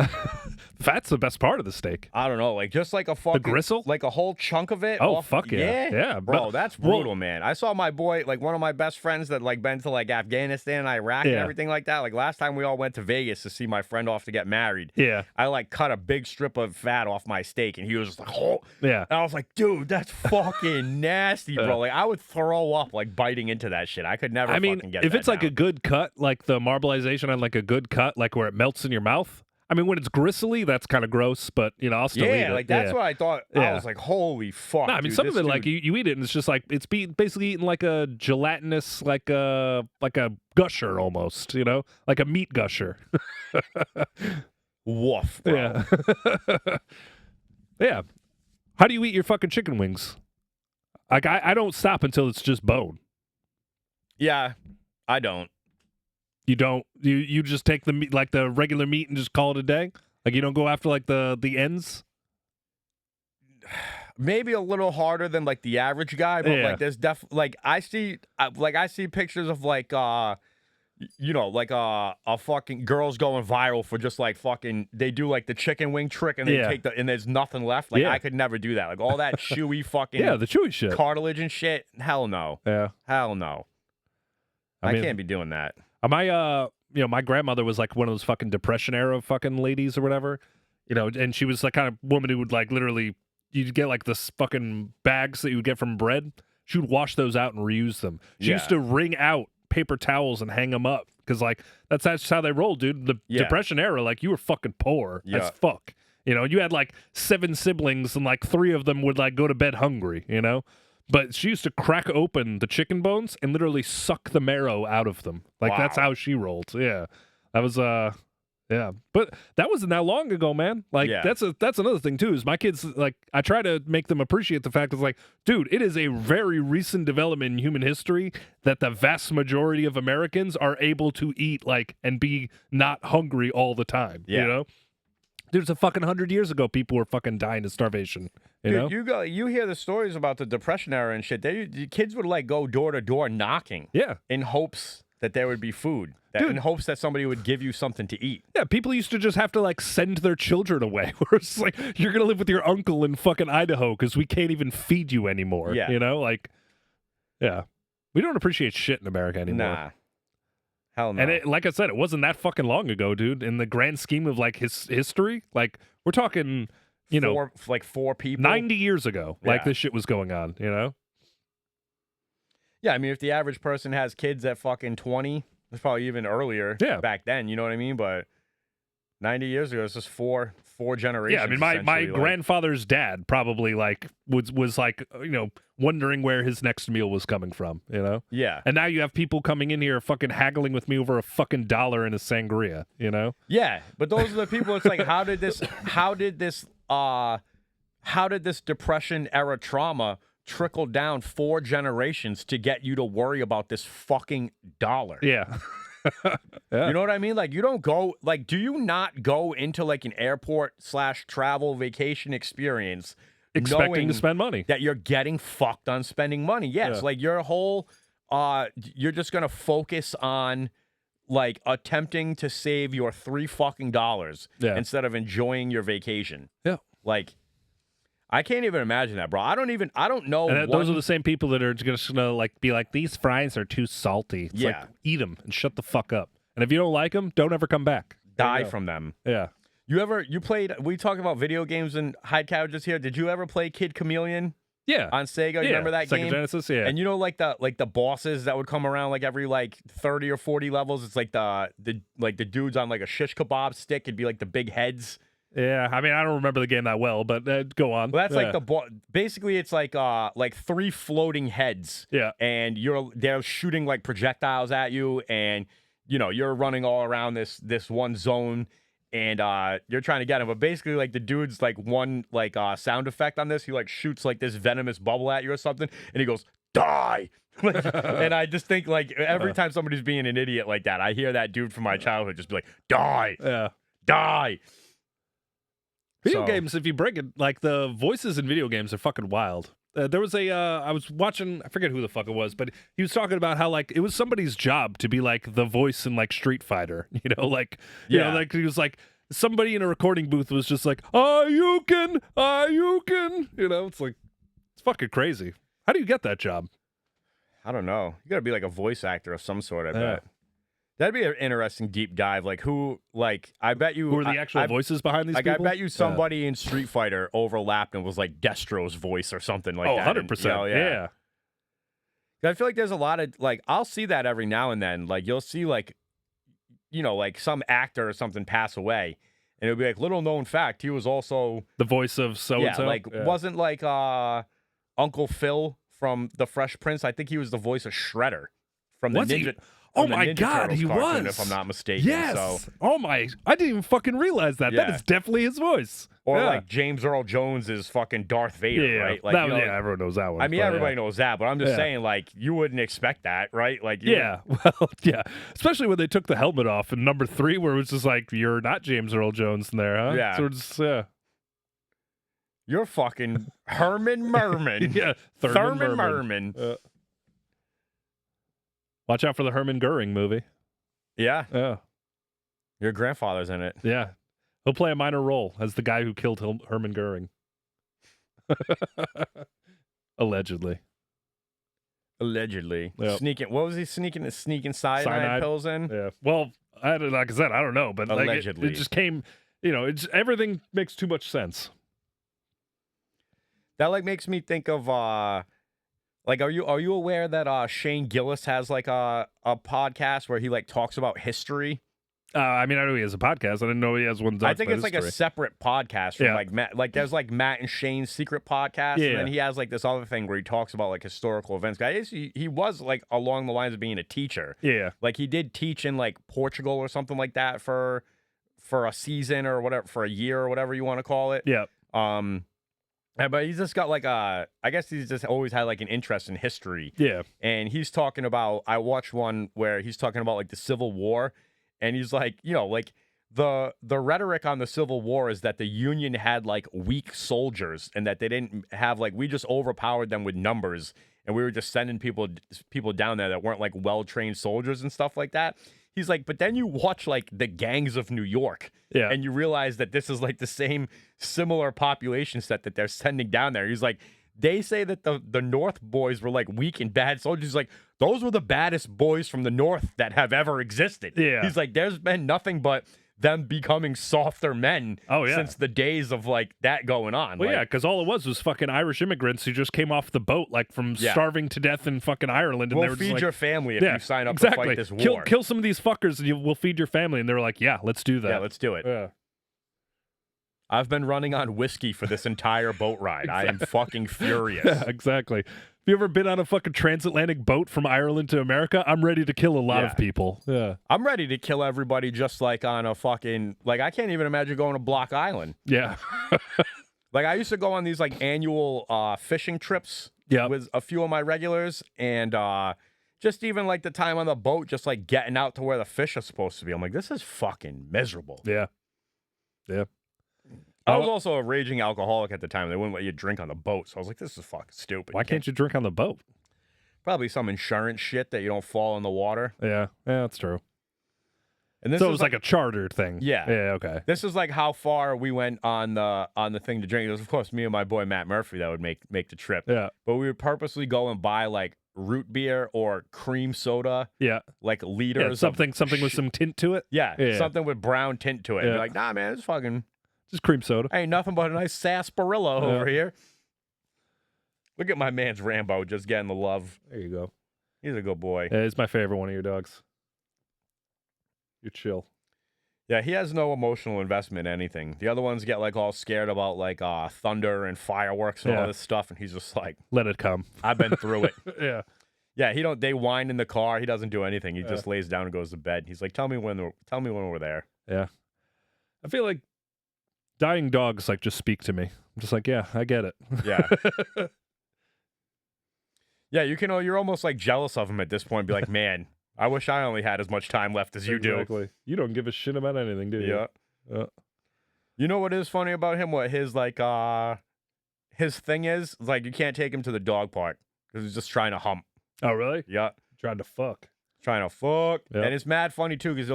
Fat's the best part of the steak. I don't know, like just like a fucking gristle? like a whole chunk of it. Oh off, fuck yeah, yeah, bro, that's brutal, man. I saw my boy, like one of my best friends that like been to like Afghanistan and Iraq and everything like that. Like last time we all went to Vegas to see my friend off to get married. Yeah, I like cut a big strip of fat off my steak, and he was just like, "Oh, yeah." And I was like, "Dude, that's fucking nasty, bro." Like I would throw up like biting into that shit. I could never. I mean, fucking get if that it's like down. a good cut, like the marbleization on like a good cut, like where it melts in your mouth. I mean, when it's gristly, that's kind of gross, but you know, I'll still eat it. Like that's what I thought. I was like, "Holy fuck!" No, I mean, dude, some of it, dude... like you eat it, and it's just like it's basically eating like a gelatinous, like a gusher almost, you know, like a meat gusher. Woof, bro. Yeah, yeah. How do you eat your fucking chicken wings? Like I don't stop until it's just bone. Yeah, I don't. You don't. You just take the meat, like the regular meat, and just call it a day. Like you don't go after like the ends. Maybe a little harder than like the average guy, but like there's like I see pictures of like you know, like a fucking girls going viral for just like fucking they do like the chicken wing trick and they take and there's nothing left. Like I could never do that. Like all that chewy fucking the chewy shit, cartilage and shit. Hell no. Yeah. Hell no. I can't be doing that. My you know, my grandmother was like one of those fucking Depression era fucking ladies or whatever, you know, and she was the kind of woman who would like literally, you'd get like this fucking bags that you would get from bread. She would wash those out and reuse them. She used to wring out paper towels and hang them up because like that's how they rolled, dude. The Depression era, like you were fucking poor as fuck. You know, you had like 7 siblings and like 3 of them would like go to bed hungry, you know? But she used to crack open the chicken bones and literally suck the marrow out of them. Like that's how she rolled. Yeah. That was yeah. But that wasn't that long ago, man. Like that's another thing too, is my kids, like I try to make them appreciate the fact it's like, dude, it is a very recent development in human history that the vast majority of Americans are able to eat like and be not hungry all the time. You know? Dude, it's a fucking 100 years ago people were fucking dying of starvation. You know? You hear the stories about the Depression era and shit. The kids would like go door to door knocking. In hopes that there would be food. In hopes that somebody would give you something to eat. Yeah, people used to just have to like send their children away. Where it's like, you're gonna live with your uncle in fucking Idaho because we can't even feed you anymore. You know, like, we don't appreciate shit in America anymore. Nah. Hell no. And like I said, it wasn't that fucking long ago, dude. In the grand scheme of like his history, like we're talking, you know, like 4 people, 90 years ago, like this shit was going on, you know? Yeah, I mean, if the average person has kids at fucking 20, it's probably even earlier back then, you know what I mean? But 90 years ago, it's just four generations. Yeah, I mean, my grandfather's dad probably like was like, you know, wondering where his next meal was coming from, you know? Yeah. And now you have people coming in here fucking haggling with me over a fucking $1 in a sangria, you know? Yeah, but those are the people. It's like, how did this Depression era trauma trickle down 4 generations to get you to worry about this fucking dollar? Yeah. You know what I mean? Like, you don't go, like, do you not go into like an airport / travel vacation experience expecting to spend money, that you're getting fucked on spending money? Yes. Like your whole, you're just going to focus on like attempting to save your $3 fucking dollars instead of enjoying your vacation. Yeah. Like, I can't even imagine that, bro. I don't know. And those are the same people that are just gonna like be like, these fries are too salty. It's like, eat them and shut the fuck up. And if you don't like them, don't ever come back. Die from them. Yeah. You played? We talked about video games and hide couches here. Did you ever play Kid Chameleon? Yeah. On Sega, you remember that Sega game? Genesis, yeah. And you know, like the bosses that would come around like every like 30 or 40 levels. It's like the dudes on like a shish kebab stick. It'd be like the big heads. Yeah, I mean, I don't remember the game that well, but go on. Well, that's like basically it's like 3 floating heads. Yeah. And they're shooting like projectiles at you, and you're running all around this one zone, and you're trying to get him. But basically, like the dude's like one like sound effect on this, he like shoots like this venomous bubble at you or something, and he goes, "Die." And I just think like every time somebody's being an idiot like that, I hear that dude from my childhood just be like, "Die." Yeah. Die. Video games, if you break it, like the voices in video games are fucking wild. There was I was watching, I forget who the fuck it was, but he was talking about how like it was somebody's job to be like the voice in like Street Fighter, like like he was like somebody in a recording booth was just like, you can, it's like it's fucking crazy. How do you get that job? I don't know. You got to be like a voice actor of some sort. I bet. That'd be an interesting deep dive. Like who are the actual voices behind these people? I bet you somebody in Street Fighter overlapped and was like Destro's voice or something like that. 100%. Yeah. I feel like there's a lot of like, I'll see that every now and then. Like you'll see like, like some actor or something pass away, and it'll be like, little known fact, he was also the voice of so-and-so. Wasn't like Uncle Phil from The Fresh Prince. I think he was the voice of Shredder from the Ninja. Oh my God, he was! If I'm not mistaken. Yes. So. Oh my! I didn't even fucking realize that. Yeah. That is definitely his voice. Or like James Earl Jones is fucking Darth Vader, right? Like, everyone knows that one. I mean, everybody knows that, but I'm just saying, like, you wouldn't expect that, right? Like, especially when they took the helmet off in number 3, where it was just like, you're not James Earl Jones in there, huh? Yeah. So it's you're fucking Herman Merman. Yeah, Thurman Merman. Watch out for the Herman Goering movie. Yeah. Yeah. Your grandfather's in it. Yeah. He'll play a minor role as the guy who killed Herman Goering. Allegedly. Yep. Sneaking. What was he sneaking cyanide pills in? Yeah. Well, like I said, I don't know, but allegedly. Like, it just came, everything makes too much sense. That like makes me think of like, are you aware that Shane Gillis has like a podcast where he like talks about history? I mean, I know he has a podcast. I didn't know he has one. I think it's like a separate podcast from like Matt. Like there's like Matt and Shane's secret podcast, and then he has like this other thing where he talks about like historical events. Guys, he was like along the lines of being a teacher. Yeah, like he did teach in like Portugal or something like that for a season or whatever, for a year or whatever you want to call it. Yeah. But he's just got like I guess he's just always had like an interest in history. Yeah. And he's talking about, I watched one where he's talking about like the Civil War, and he's like, like the rhetoric on the Civil War is that the Union had like weak soldiers, and that they didn't have like, we just overpowered them with numbers, and we were just sending people down there that weren't like well-trained soldiers and stuff like that. He's like, but then you watch like the gangs of New York, and you realize that this is like the same similar population set that they're sending down there. He's like, they say that the North boys were like weak and bad soldiers. He's like, those were the baddest boys from the North that have ever existed. Yeah. He's like, there's been nothing but them becoming softer men since the days of like that going on. Well, because all it was fucking Irish immigrants who just came off the boat like from starving to death in fucking Ireland. And we'll they were feed just like, your family if you sign up to fight this war. Kill some of these fuckers and we'll feed your family. And they were like, yeah, let's do that. Yeah, let's do it. Yeah. I've been running on whiskey for this entire boat ride. Exactly. I am fucking furious. Yeah, exactly. Have you ever been on a fucking transatlantic boat from Ireland to America? I'm ready to kill a lot of people. Yeah. I'm ready to kill everybody just like on a fucking, like, I can't even imagine going to Block Island. Yeah. Like, I used to go on these, like, annual fishing trips with a few of my regulars, and just even, like, the time on the boat, just, like, getting out to where the fish are supposed to be. I'm like, this is fucking miserable. Yeah. Yeah. I was also a raging alcoholic at the time. They wouldn't let you drink on the boat, so I was like, this is fucking stupid. Why can't you drink on the boat? Probably some insurance shit that you don't fall in the water. Yeah, that's true. And this So it is was like a charter thing. Yeah. Yeah, okay. This is like how far we went on the thing to drink. It was, of course, me and my boy Matt Murphy that would make the trip. Yeah. But we would purposely go and buy like root beer or cream soda, Yeah. like Yeah, liters. something with some tint to it. Yeah, something with brown tint to it. Yeah. And be like, nah, man, it's fucking Just cream soda. ain't nothing but a nice sarsaparilla Yeah. over here. Look at my man's Rambo just getting the love. There you go. He's a good boy. Yeah, it's my favorite one of your dogs. You're chill. Yeah, he has no emotional investment in anything. The other ones get like all scared about like thunder and fireworks and all this stuff, and he's just like, let it come. I've been through it. Yeah. Yeah, they whine in the car. He doesn't do anything. He just lays down and goes to bed. He's like, tell me when we're there. Yeah. I feel like dying dogs like just speak to me. I'm just like, yeah, I get it. Yeah. Yeah, you're almost like jealous of him at this point. Be like, man, I wish I only had as much time left as you Exactly. You don't give a shit about anything, do you? Yeah. You know what is funny about him? What his like his thing is? Like you can't take him to the dog park because he's just trying to hump. Oh, really? Yeah. Trying to fuck. Trying to fuck. Yep. And it's mad funny too because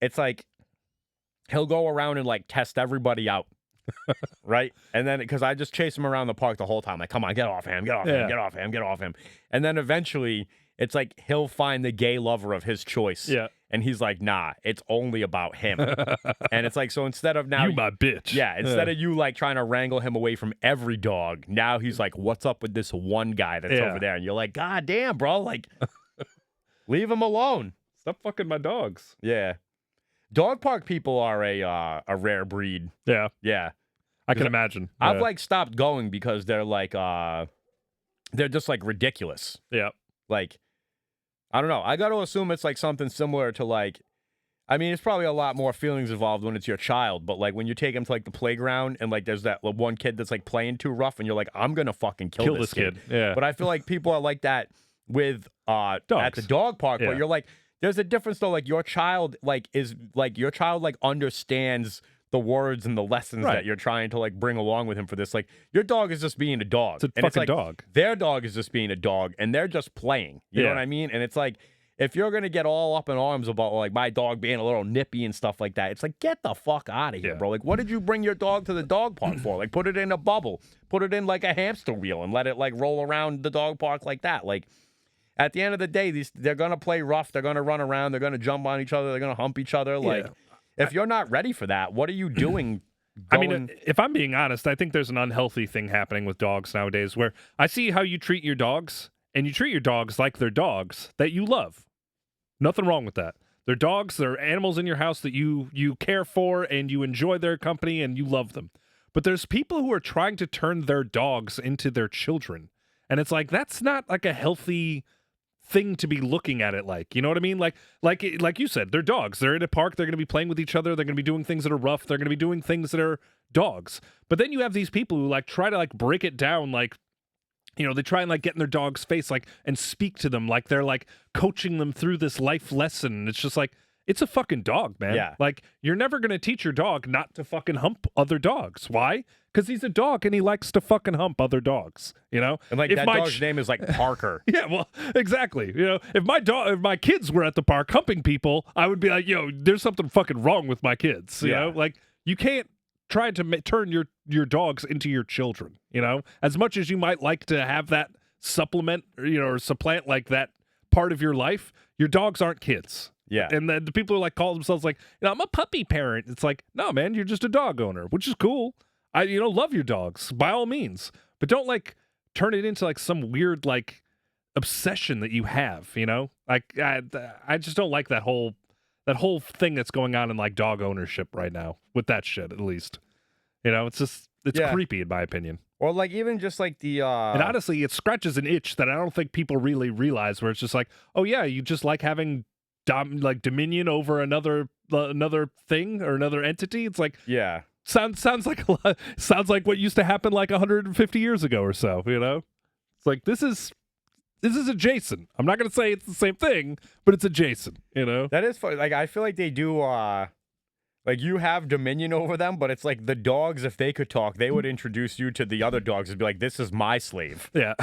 it's like he'll go around and like test everybody out. Right? And then because I just chase him around the park the whole time. Like, come on, get off him, get off him, get off him, get off him. And then eventually it's like he'll find the gay lover of his choice. Yeah. And he's like, nah, it's only about him. And it's like, so instead of now you my bitch. Yeah, instead of you like trying to wrangle him away from every dog, now he's like, what's up with this one guy that's over there? And you're like, God damn, bro, like leave him alone. Stop fucking my dogs. Yeah. Dog park people are a rare breed. Yeah. Yeah. I can imagine. I've Yeah. like stopped going because they're like they're just like ridiculous. Yeah. Like I don't know. I got to assume it's like something similar to like I mean, it's probably a lot more feelings involved when it's your child, but like when you take him to like the playground and like there's that one kid that's like playing too rough and you're like, I'm going to fucking kill this kid. Yeah. But I feel like people are like that with at Dogs. the dog park, Yeah. but you're like there's a difference though, like your child like is like your child like understands the words and the lessons that you're trying to like bring along with him for this. Like your dog is just being a dog. It's a and fucking like, dog. Their dog is just being a dog and they're just playing. You know Yeah. what I mean? And it's like if you're gonna get all up in arms about like my dog being a little nippy and stuff like that, it's like get the fuck out of here, bro. Like what did you bring your dog to the dog park for? Like put it in a bubble, put it in like a hamster wheel and let it like roll around the dog park like that. Like at the end of the day, they're gonna play rough, they're gonna run around, they're gonna jump on each other, they're gonna hump each other. Like if you're not ready for that, what are you doing? I mean, if I'm being honest, I think there's an unhealthy thing happening with dogs nowadays where I see how you treat your dogs, and you treat your dogs like they're dogs that you love. Nothing wrong with that. They're dogs, they're animals in your house that you care for, and you enjoy their company, and you love them. But there's people who are trying to turn their dogs into their children. And it's like, that's not like a healthy thing to be looking at it like. You know what I mean? Like you said, they're dogs. They're in a park. They're going to be playing with each other. They're going to be doing things that are rough. They're going to be doing things that are dogs. But then you have these people who like try to like break it down, like, you know, they try and like get in their dog's face, like, and speak to them like they're like coaching them through this life lesson. It's just like, it's a fucking dog, man. Yeah. Like, you're never going to teach your dog not to fucking hump other dogs. Why? Because he's a dog and he likes to fucking hump other dogs, you know? And like if that my dog's name is like Parker. Yeah, well, exactly. You know, if my kids were at the park humping people, I would be like, yo, there's something fucking wrong with my kids. You know, like you can't try to turn your dogs into your children. You know, as much as you might like to have that supplement, or supplant like that part of your life, your dogs aren't kids. Yeah. And the people who like call themselves like, I'm a puppy parent. It's like, no, man, you're just a dog owner, which is cool. I love your dogs by all means, but don't like turn it into like some weird like obsession that you have, Like I just don't like that whole thing that's going on in like dog ownership right now with that shit, at least. It's creepy in my opinion. Or like even just like the and honestly, it scratches an itch that I don't think people really realize, where it's just like, oh yeah, you just like having dominion over another thing or another entity. It's like, yeah, sounds like a lot, sounds like what used to happen like 150 years ago or so. It's like this is adjacent. I'm not gonna say it's the same thing, but it's adjacent. That is funny. Like I feel like they do. Like, you have dominion over them, but it's like the dogs, if they could talk, they would introduce you to the other dogs and be like, this is my slave. Yeah.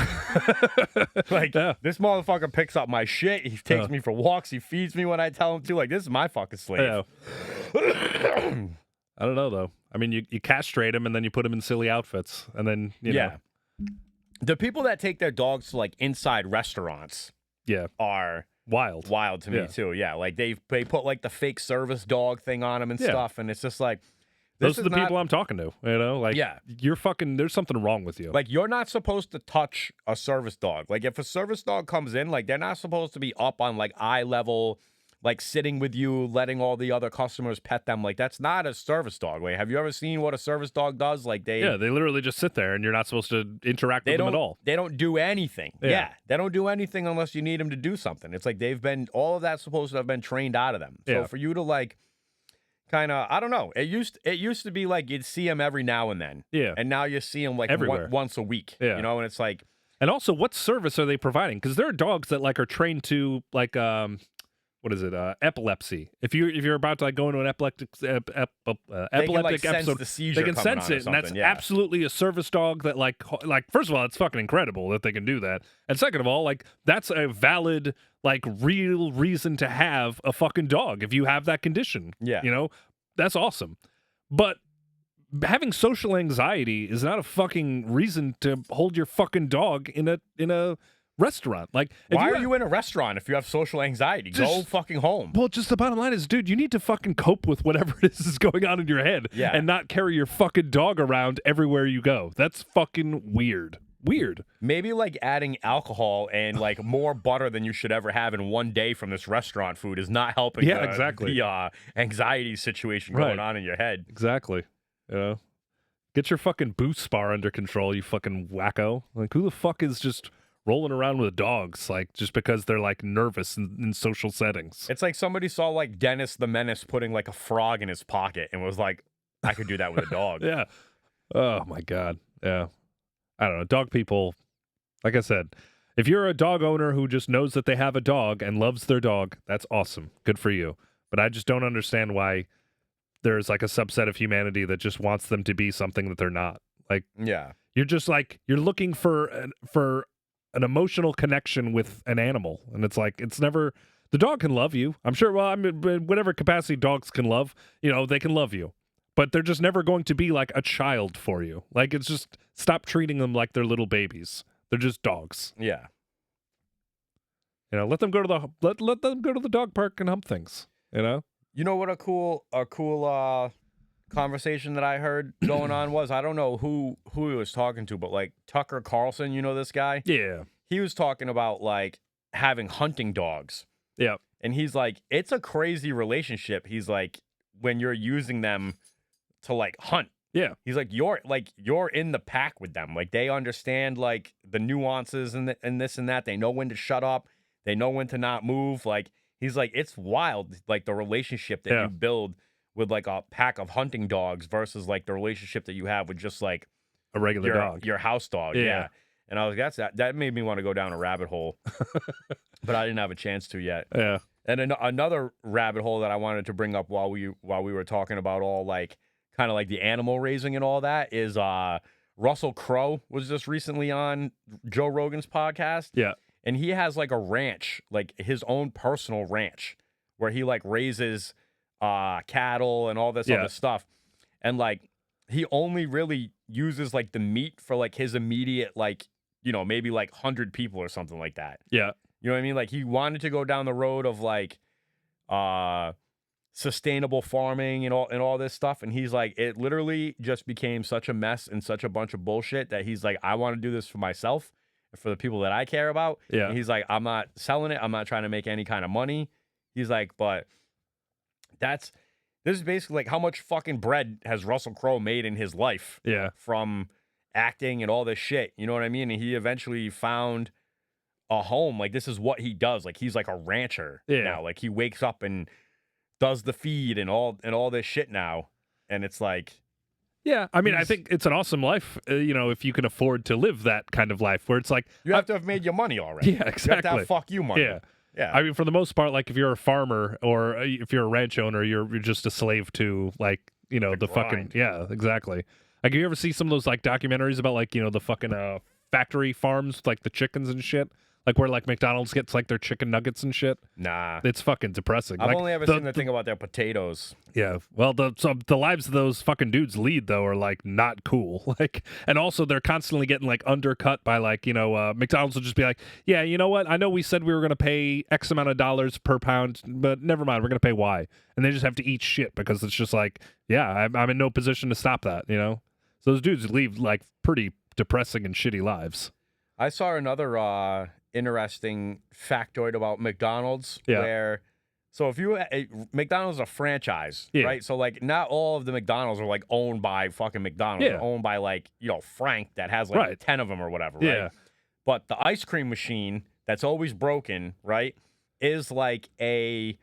Like, Yeah. this motherfucker picks up my shit. He takes me for walks. He feeds me when I tell him to. Like, this is my fucking slave. Yeah. I don't know, though. I mean, you castrate them and then you put them in silly outfits. And then, you know. The people that take their dogs to, like, inside restaurants are wild to me, too. Yeah, like, they put, like, the fake service dog thing on them and stuff, and it's just like... Those are the people I'm talking to, you know? Like, you're fucking... There's something wrong with you. Like, you're not supposed to touch a service dog. Like, if a service dog comes in, like, they're not supposed to be up on, like, eye level... like sitting with you, letting all the other customers pet them. Like, that's not a service dog. Like, have you ever seen what a service dog does? Like, they literally just sit there and you're not supposed to interact with them at all. They don't do anything. Yeah. They don't do anything unless you need them to do something. It's like all of that's supposed to have been trained out of them. So for you to like kind of, I don't know. It used to be like you'd see them every now and then. Yeah. And now you see them like once a week. Yeah. You know, and it's like. And also, what service are they providing? Because there are dogs that like are trained to like what is it? Epilepsy. If you're about to like go into an epileptic episode, they can sense it, and that's absolutely a service dog. That like first of all, it's fucking incredible that they can do that, and second of all, like that's a valid like real reason to have a fucking dog if you have that condition. Yeah, you know, that's awesome. But having social anxiety is not a fucking reason to hold your fucking dog in a restaurant. Like, why are you in a restaurant if you have social anxiety? Go fucking home. Well, just the bottom line is, dude, you need to fucking cope with whatever it is going on in your head and not carry your fucking dog around everywhere you go. That's fucking weird. Maybe like adding alcohol and like more butter than you should ever have in one day from this restaurant food is not helping the anxiety situation going on in your head. Exactly. You know? Get your fucking boost bar under control, you fucking wacko. Like, who the fuck is just rolling around with dogs, like, just because they're, like, nervous in social settings? It's like somebody saw, like, Dennis the Menace putting, like, a frog in his pocket and was like, I could do that with a dog. Yeah. Oh, my God. Yeah. I don't know. Dog people, like I said, if you're a dog owner who just knows that they have a dog and loves their dog, that's awesome. Good for you. But I just don't understand why there's, like, a subset of humanity that just wants them to be something that they're not. Like, you're just, like, you're looking for an emotional connection with an animal, and it's like, it's never, the dog can love you, I'm sure. Well, I mean, whatever capacity dogs can love, you know, they can love you, but they're just never going to be like a child for you. Like, it's just, stop treating them like they're little babies. They're just dogs. Yeah. You know, let them go to the dog park and hump things. You know. You know what a cool conversation that I heard going on was? I don't know who he was talking to, but like Tucker Carlson, you know this guy? Yeah. He was talking about like having hunting dogs. Yeah. And he's like, it's a crazy relationship. He's like, when you're using them to like hunt. Yeah. He's like, you're in the pack with them. Like, they understand like the nuances and this and that. They know when to shut up. They know when to not move. Like, he's like, it's wild, like the relationship that you build with like a pack of hunting dogs versus like the relationship that you have with just like a regular dog, your house dog. Yeah. And I was like, that made me want to go down a rabbit hole, but I didn't have a chance to yet. Yeah. And another rabbit hole that I wanted to bring up while we were talking about all like kind of like the animal raising and all that is Russell Crowe was just recently on Joe Rogan's podcast. Yeah. And he has like a ranch, like his own personal ranch where he like raises cattle and all this other stuff. And like he only really uses like the meat for like his immediate, like, you know, maybe like 100 people or something like that. Yeah. You know what I mean? Like, he wanted to go down the road of like sustainable farming and all this stuff, and he's like, it literally just became such a mess and such a bunch of bullshit that he's like, I want to do this for myself, for the people that I care about. Yeah. And he's like, I'm not selling it. I'm not trying to make any kind of money. He's like, but this is basically like how much fucking bread has Russell Crowe made in his life. Yeah. From acting and all this shit. You know what I mean? And he eventually found a home. Like, this is what he does. Like, he's like a rancher now. Like, he wakes up and does the feed and all this shit now. And it's like, yeah, I mean, I think it's an awesome life, you know, if you can afford to live that kind of life where it's like, you have to have made your money already. Yeah, exactly. You have to have fuck you money. Yeah. Yeah. I mean, for the most part, like if you're a farmer or if you're a ranch owner, you're just a slave to like, you know, the fucking, grind. yeah, exactly. Like, you ever see some of those like documentaries about like, you know, the fucking factory farms, like the chickens and shit? Like where like McDonald's gets like their chicken nuggets and shit? Nah. It's fucking depressing. I've Like, only ever seen the thing about their potatoes. yeah. Well, the lives of those fucking dudes lead though are like not cool. Like, and also they're constantly getting like undercut by like, you know, McDonald's will just be like, yeah, you know what? I know we said we were gonna pay X amount of dollars per pound, but never mind, we're gonna pay Y, and they just have to eat shit because it's just like, yeah, I'm in no position to stop that, you know. So those dudes lead like pretty depressing and shitty lives. I saw another interesting factoid about McDonald's Yeah. where so if you McDonald's is a franchise, Yeah. right? So like not all of the McDonald's are like owned by fucking McDonald's. Yeah. They're owned by like, you know, Frank that has like Right. 10 of them or whatever, Yeah. right? But the ice cream machine that's always broken, right, is like a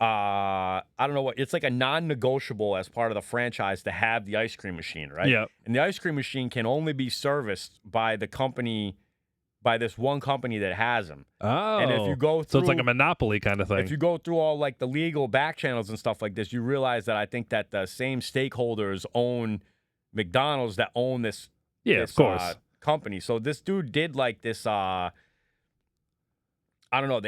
I don't know what, it's like a non-negotiable as part of the franchise to have the ice cream machine, right? Yeah. And the ice cream machine can only be serviced by the company, by this one company that has them. Oh. And if you go through, so it's like a monopoly kind of thing. if you go through all like the legal back channels and stuff like this, you realize that I think that the same stakeholders own McDonald's that own this, yeah, this of course. company. So this dude did like this. I don't know.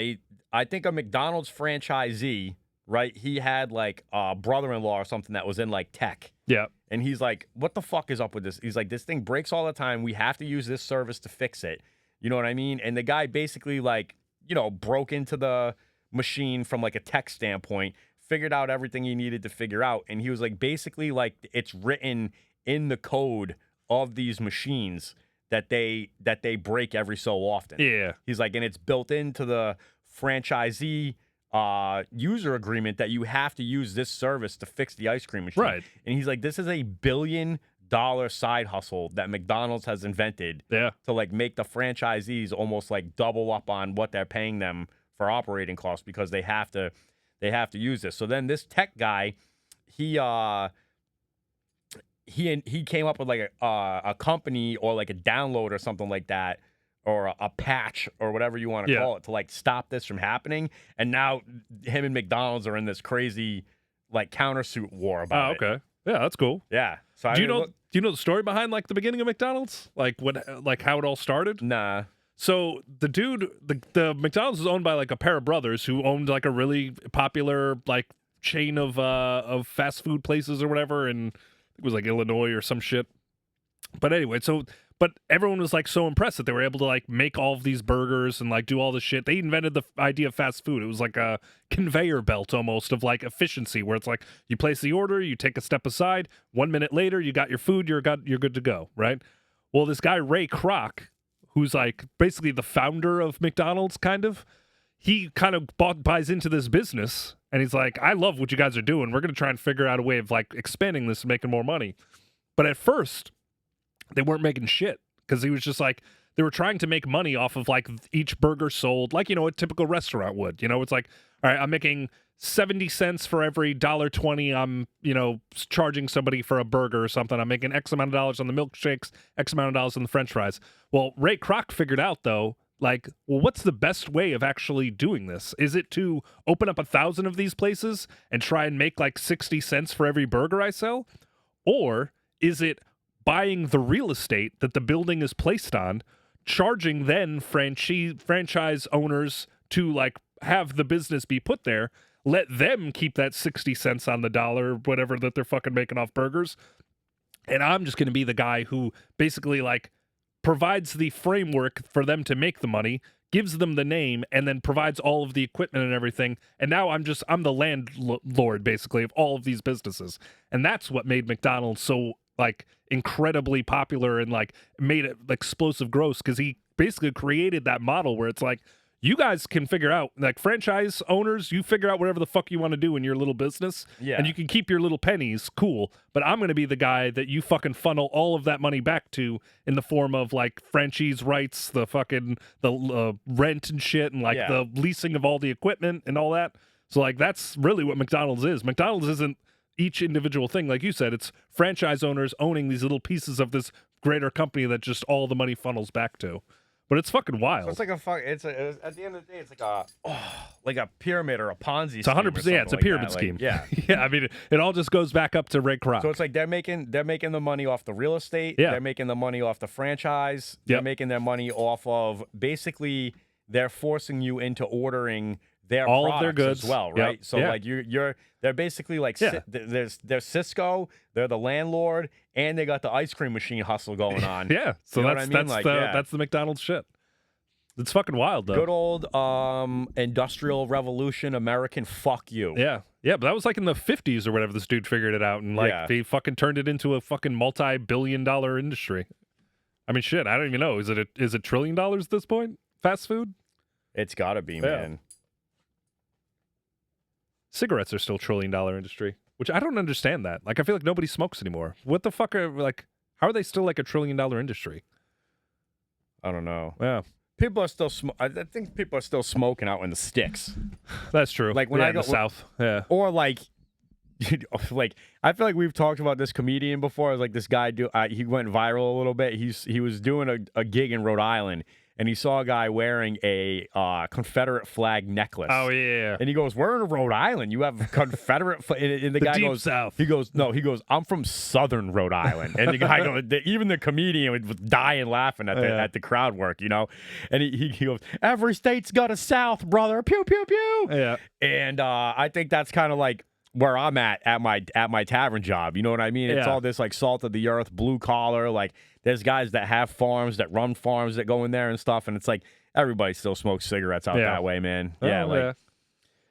I think a McDonald's franchisee, right? He had like a brother-in-law or something that was in like tech. Yeah. And he's like, what the fuck is up with this? He's like, this thing breaks all the time. We have to use this service to fix it. You know what I mean? And the guy basically like, you know, broke into the machine from like a tech standpoint, figured out everything he needed to figure out. And he was like, basically like it's written in the code of these machines that they break every so often. Yeah. He's like, and it's built into the franchisee user agreement that you have to use this service to fix the ice cream machine. Right. And he's like, this is $1 billion side hustle that McDonald's has invented Yeah. to like make the franchisees almost like double up on what they're paying them for operating costs because they have to use this. So then this tech guy, he came up with like a company or like a download or something like that, or a patch or whatever you want to call it, to like stop this from happening. And now him and McDonald's are in this crazy like countersuit war about it. Oh, okay. Yeah, that's cool. Yeah. So Do you know the story behind like the beginning of McDonald's? Like like how it all started? Nah. So the dude, the McDonald's is owned by like a pair of brothers who owned like a really popular like chain of fast food places or whatever, and it was like Illinois or some shit. But anyway, but everyone was like so impressed that they were able to like make all of these burgers and like do all this shit. They invented the idea of fast food. It was like a conveyor belt almost of like efficiency, where it's like you place the order, you take a step aside, 1 minute later you got your food, you're good to go, right? Well, this guy Ray Kroc, who's like basically the founder of McDonald's, kind of, he kind of buys into this business, and he's like, I love what you guys are doing. We're gonna try and figure out a way of like expanding this and making more money. But at first, they weren't making shit because he was just like, they were trying to make money off of like each burger sold, like, you know, a typical restaurant would. You know, it's like, all right, I'm making 70 cents for every $1.20 I'm, you know, charging somebody for a burger or something. I'm making X amount of dollars on the milkshakes, X amount of dollars on the French fries. Well, Ray Kroc figured out though, like, well, what's the best way of actually doing this? Is it to open up 1,000 of these places and try and make like 60 cents for every burger I sell? Or is it buying the real estate that the building is placed on, charging then franchise owners to like have the business be put there, let them keep that 60 cents on the dollar, whatever that they're fucking making off burgers, and I'm just going to be the guy who basically like provides the framework for them to make the money, gives them the name, and then provides all of the equipment and everything. And now I'm the landlord basically of all of these businesses. And that's what made McDonald's so like incredibly popular and like made it explosive growth, because he basically created that model where it's like, you guys can figure out, like franchise owners, you figure out whatever the fuck you want to do in your little business, and you can keep your little pennies, cool, but I'm going to be the guy that you fucking funnel all of that money back to in the form of like franchise rights, the fucking rent and shit, and like the leasing of all the equipment and all that. So like that's really what McDonald's is. McDonald's isn't each individual thing, like you said. It's franchise owners owning these little pieces of this greater company that just all the money funnels back to. But it's fucking wild. So it's like at the end of the day, it's like a pyramid or a Ponzi. It's 100%. Yeah, it's a pyramid scheme. Yeah, yeah. I mean, it all just goes back up to Ray Kroc. So it's like they're making the money off the real estate. Yeah. They're making the money off the franchise. They're making their money off of basically they're forcing you into ordering their all products of their goods as well, right? Yep. So like they're basically like they're Cisco, they're the landlord, and they got the ice cream machine hustle going on. Yeah, so you know that's what I mean? that's the McDonald's shit. It's fucking wild though. Good old industrial revolution, American fuck you. Yeah, but that was like in the 50s or whatever. This dude figured it out, and like they fucking turned it into a fucking multi-billion-dollar industry. I mean, shit, I don't even know. Is it $1 trillion at this point? Fast food? It's gotta be, man. Cigarettes are still $1 trillion industry, which I don't understand that. Like, I feel like nobody smokes anymore. What the fuck are, like, how are they still like $1 trillion industry? I don't know. Yeah. People are still I think people are still smoking out in the sticks. That's true. Like when I go in the South. Yeah. Or like I feel like we've talked about this comedian before. It was like this guy he went viral a little bit. He was doing a gig in Rhode Island, and he saw a guy wearing a Confederate flag necklace. Oh yeah. And he goes, "We're in Rhode Island. You have Confederate." And the guy deep goes, South. He goes, "No." He goes, "I'm from Southern Rhode Island." And the guy goes, even the comedian was dying laughing at the crowd work, you know. And he goes, "Every state's got a South, brother. Pew pew pew." Yeah. And I think that's kind of like where I'm at my tavern job. You know what I mean? It's all this like salt of the earth, blue collar. Like there's guys that have farms, that run farms, that go in there and stuff. And it's like everybody still smokes cigarettes out that way, man.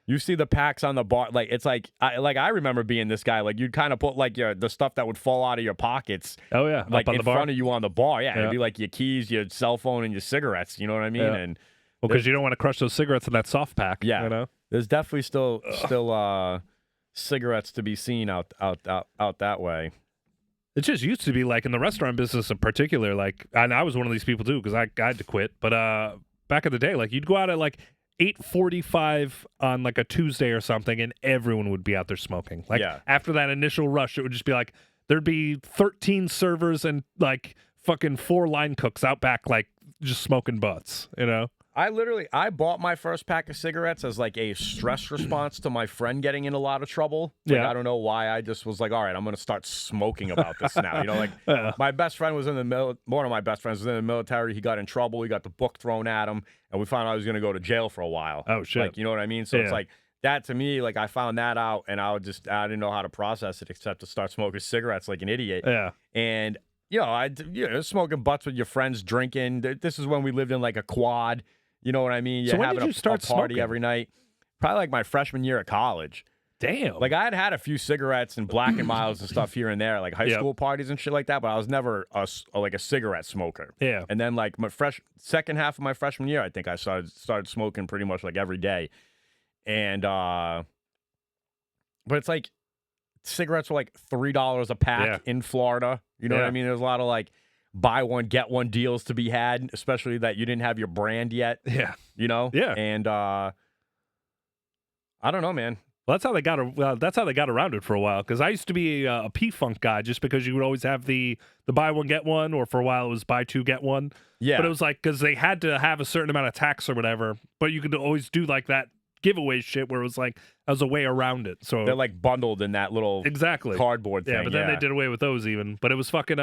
You see the packs on the bar. Like it's like I remember being this guy. Like you'd kind of put like the stuff that would fall out of your pockets. Oh yeah, like up on in the bar. front of you on the bar. Yeah, it'd be like your keys, your cell phone, and your cigarettes. You know what I mean? Yeah. And well, because you don't want to crush those cigarettes in that soft pack. Yeah, you know? There's definitely still cigarettes to be seen out that way. It just used to be like in the restaurant business in particular, like, and I was one of these people too because I had to quit. But back in the day, like you'd go out at like 8:45 on like a Tuesday or something, and everyone would be out there smoking. Like after that initial rush, it would just be like there'd be 13 servers and like fucking 4 line cooks out back, like just smoking butts, you know. I bought my first pack of cigarettes as like a stress response to my friend getting in a lot of trouble. Like, I don't know why. I just was like, all right, I'm going to start smoking about this now. You know, like my best friend was in the one of my best friends was in the military. He got in trouble. He got the book thrown at him, and we found out he was going to go to jail for a while. Oh shit! Like, you know what I mean? So it's like that to me. Like I found that out, and I didn't know how to process it except to start smoking cigarettes like an idiot. Yeah. And smoking butts with your friends, drinking. This is when we lived in like a quad. You know what I mean? So when did you start a party smoking? every night. Probably like my freshman year at college. Damn. Like I had a few cigarettes and Black and Miles and stuff here and there, like high school parties and shit like that. But I was never a cigarette smoker. Yeah. And then like my second half of my freshman year, I think I started smoking pretty much like every day. And but it's like cigarettes were like $3 a pack in Florida. You know what I mean? There's a lot of like buy one, get one deals to be had, especially that you didn't have your brand yet. Yeah. You know? Yeah. And I don't know, man. Well, that's how they got around it for a while. Because I used to be a P-Funk guy, just because you would always have the buy one, get one, or for a while it was buy two, get one. Yeah. But it was like, because they had to have a certain amount of tax or whatever, but you could always do like that giveaway shit where it was like, as a way around it. So they're like bundled in that little cardboard thing. Yeah, but then they did away with those even. But it was fucking,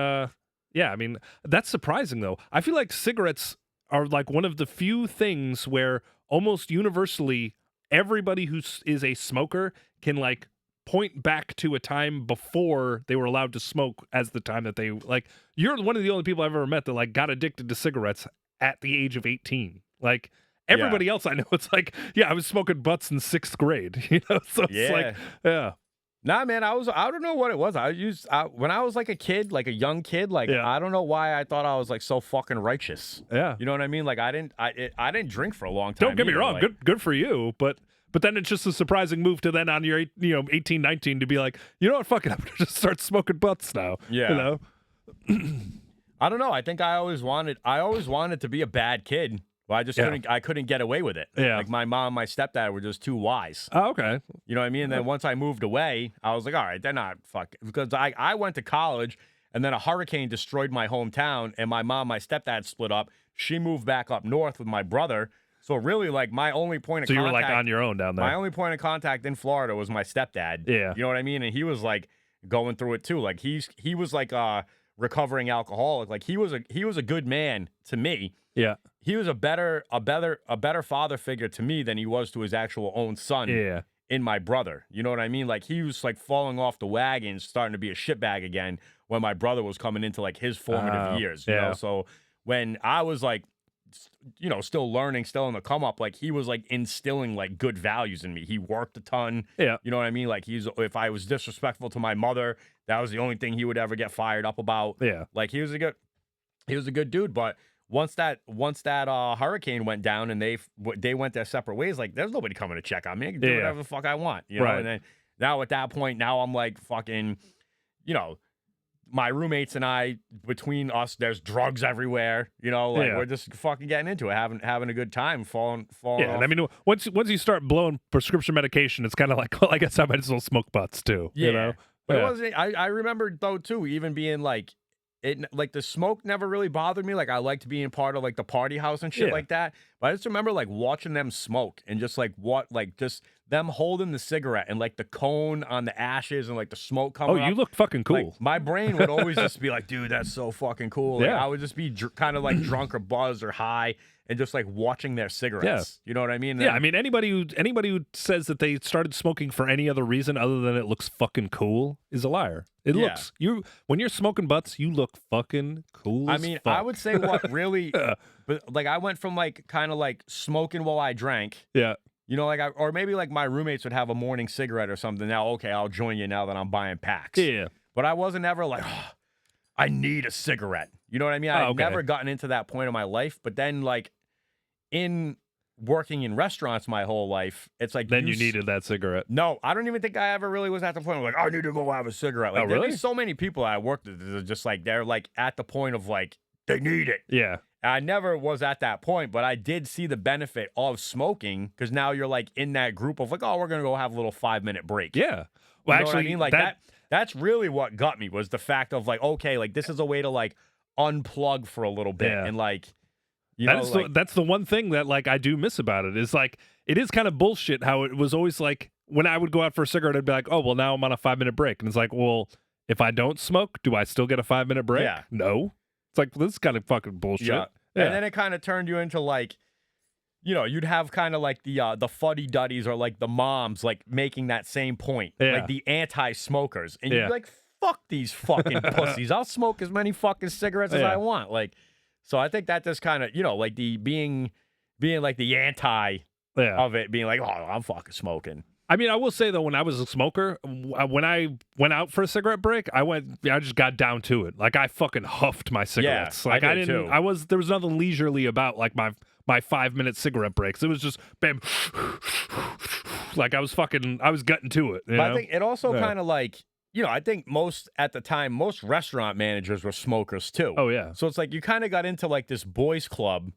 yeah, I mean, that's surprising, though. I feel like cigarettes are like one of the few things where almost universally everybody who is a smoker can like point back to a time before they were allowed to smoke as the time that they like. You're one of the only people I've ever met that like got addicted to cigarettes at the age of 18. Like everybody else I know, it's like, yeah, I was smoking butts in 6th grade, you know? So it's like, yeah. Nah, man, I don't know what it was. When I was like a kid, like a young kid, like I don't know why I thought I was like so fucking righteous. Yeah. You know what I mean? Like I didn't drink for a long time. Don't get me wrong, like, good for you, but then it's just a surprising move to then on your 18, 19 to be like, you know what, fuck it, I'm gonna just start smoking butts now. Yeah. You know? I don't know. I think I always wanted to be a bad kid. Well, I just couldn't get away with it. Yeah. Like my mom and my stepdad were just too wise. Oh, okay. You know what I mean? And then once I moved away, I was like, all right, they're not fucking, because I went to college And then a hurricane destroyed my hometown, and my stepdad split up. She moved back up north with my brother. So really, like, my only point of So you contact, were like on your own down there. my only point of contact in Florida was my stepdad. Yeah. You know what I mean? And he was like going through it too. Like he was like a recovering alcoholic. Like he was a good man to me. Yeah. He was a better father figure to me than he was to his actual own son. Yeah. In my brother. You know what I mean? Like he was like falling off the wagon, starting to be a shitbag again when my brother was coming into like his formative years. You know? So when I was like, you know, still learning, still in the come up, like he was like instilling like good values in me. He worked a ton. Yeah. You know what I mean? Like if I was disrespectful to my mother, that was the only thing he would ever get fired up about. Yeah. Like he was a good dude. But once that hurricane went down and they went their separate ways, like there's nobody coming to check on me. I can do whatever the fuck I want. You know? Right. And then now at that point, now I'm like fucking, you know, my roommates and I, between us, there's drugs everywhere. You know, like we're just fucking getting into it, having a good time, falling Yeah, off. and I mean, once you start blowing prescription medication, it's kind of like, well, I guess I might as well smoke butts too. Yeah. You know? But it wasn't. I remember though too, even being like, like the smoke never really bothered me. Like I liked being part of like the party house and shit like that. But I just remember like watching them smoke and just like just them holding the cigarette and like the cone on the ashes and like the smoke coming up. You look fucking cool. Like, my brain would always just be like, dude, that's so fucking cool. Like, I would just be kind of like drunk or buzzed or high and just like watching their cigarettes. You know what I mean? Yeah, I mean anybody who says that they started smoking for any other reason other than it looks fucking cool is a liar. It looks when you're smoking butts, you look fucking cool. I mean, fuck. I would say what really, but like I went from like kind of like smoking while I drank. Yeah. You know, like or maybe like my roommates would have a morning cigarette or something. Now, okay, I'll join you now that I'm buying packs. Yeah. But I wasn't ever like, oh, I need a cigarette. You know what I mean? I've never gotten into that point in my life. But then like in working in restaurants my whole life, it's like then you needed that cigarette. No, I don't even think I ever really was at the point where like, I need to go have a cigarette. Like, really? There's so many people I worked with that are just like they're like at the point of like they need it. Yeah. I never was at that point, but I did see the benefit of smoking because now you're like in that group of like, oh, we're gonna go have a little 5-minute break. Yeah. You Well, know actually, what I mean? Like that's really what got me was the fact of like, okay, like this is a way to like unplug for a little bit and like, you know, that's the one thing that like I do miss about it is like it is kind of bullshit how it was always like when I would go out for a cigarette, I'd be like, oh well, now I'm on a 5-minute break, and it's like, well, if I don't smoke, do I still get a 5-minute break? Yeah. No. It's like this is kind of fucking bullshit. Yeah. And then it kind of turned you into like, you know, you'd have kind of like the fuddy-duddies or like the moms like making that same point, like the anti-smokers, and you'd be like, fuck these fucking pussies. I'll smoke as many fucking cigarettes as I want. Like, so I think that just kind of, you know, like the being like the anti of it, being like, oh, I'm fucking smoking. I mean, I will say though, when I was a smoker, when I went out for a cigarette break, I just got down to it. Like I fucking huffed my cigarettes. Like I did too. There was nothing leisurely about like my 5-minute cigarette breaks. It was just bam, like I was gutting to it. But I think it also kind of like, you know, I think at the time, most restaurant managers were smokers too. Oh yeah. So it's like you kind of got into like this boys club.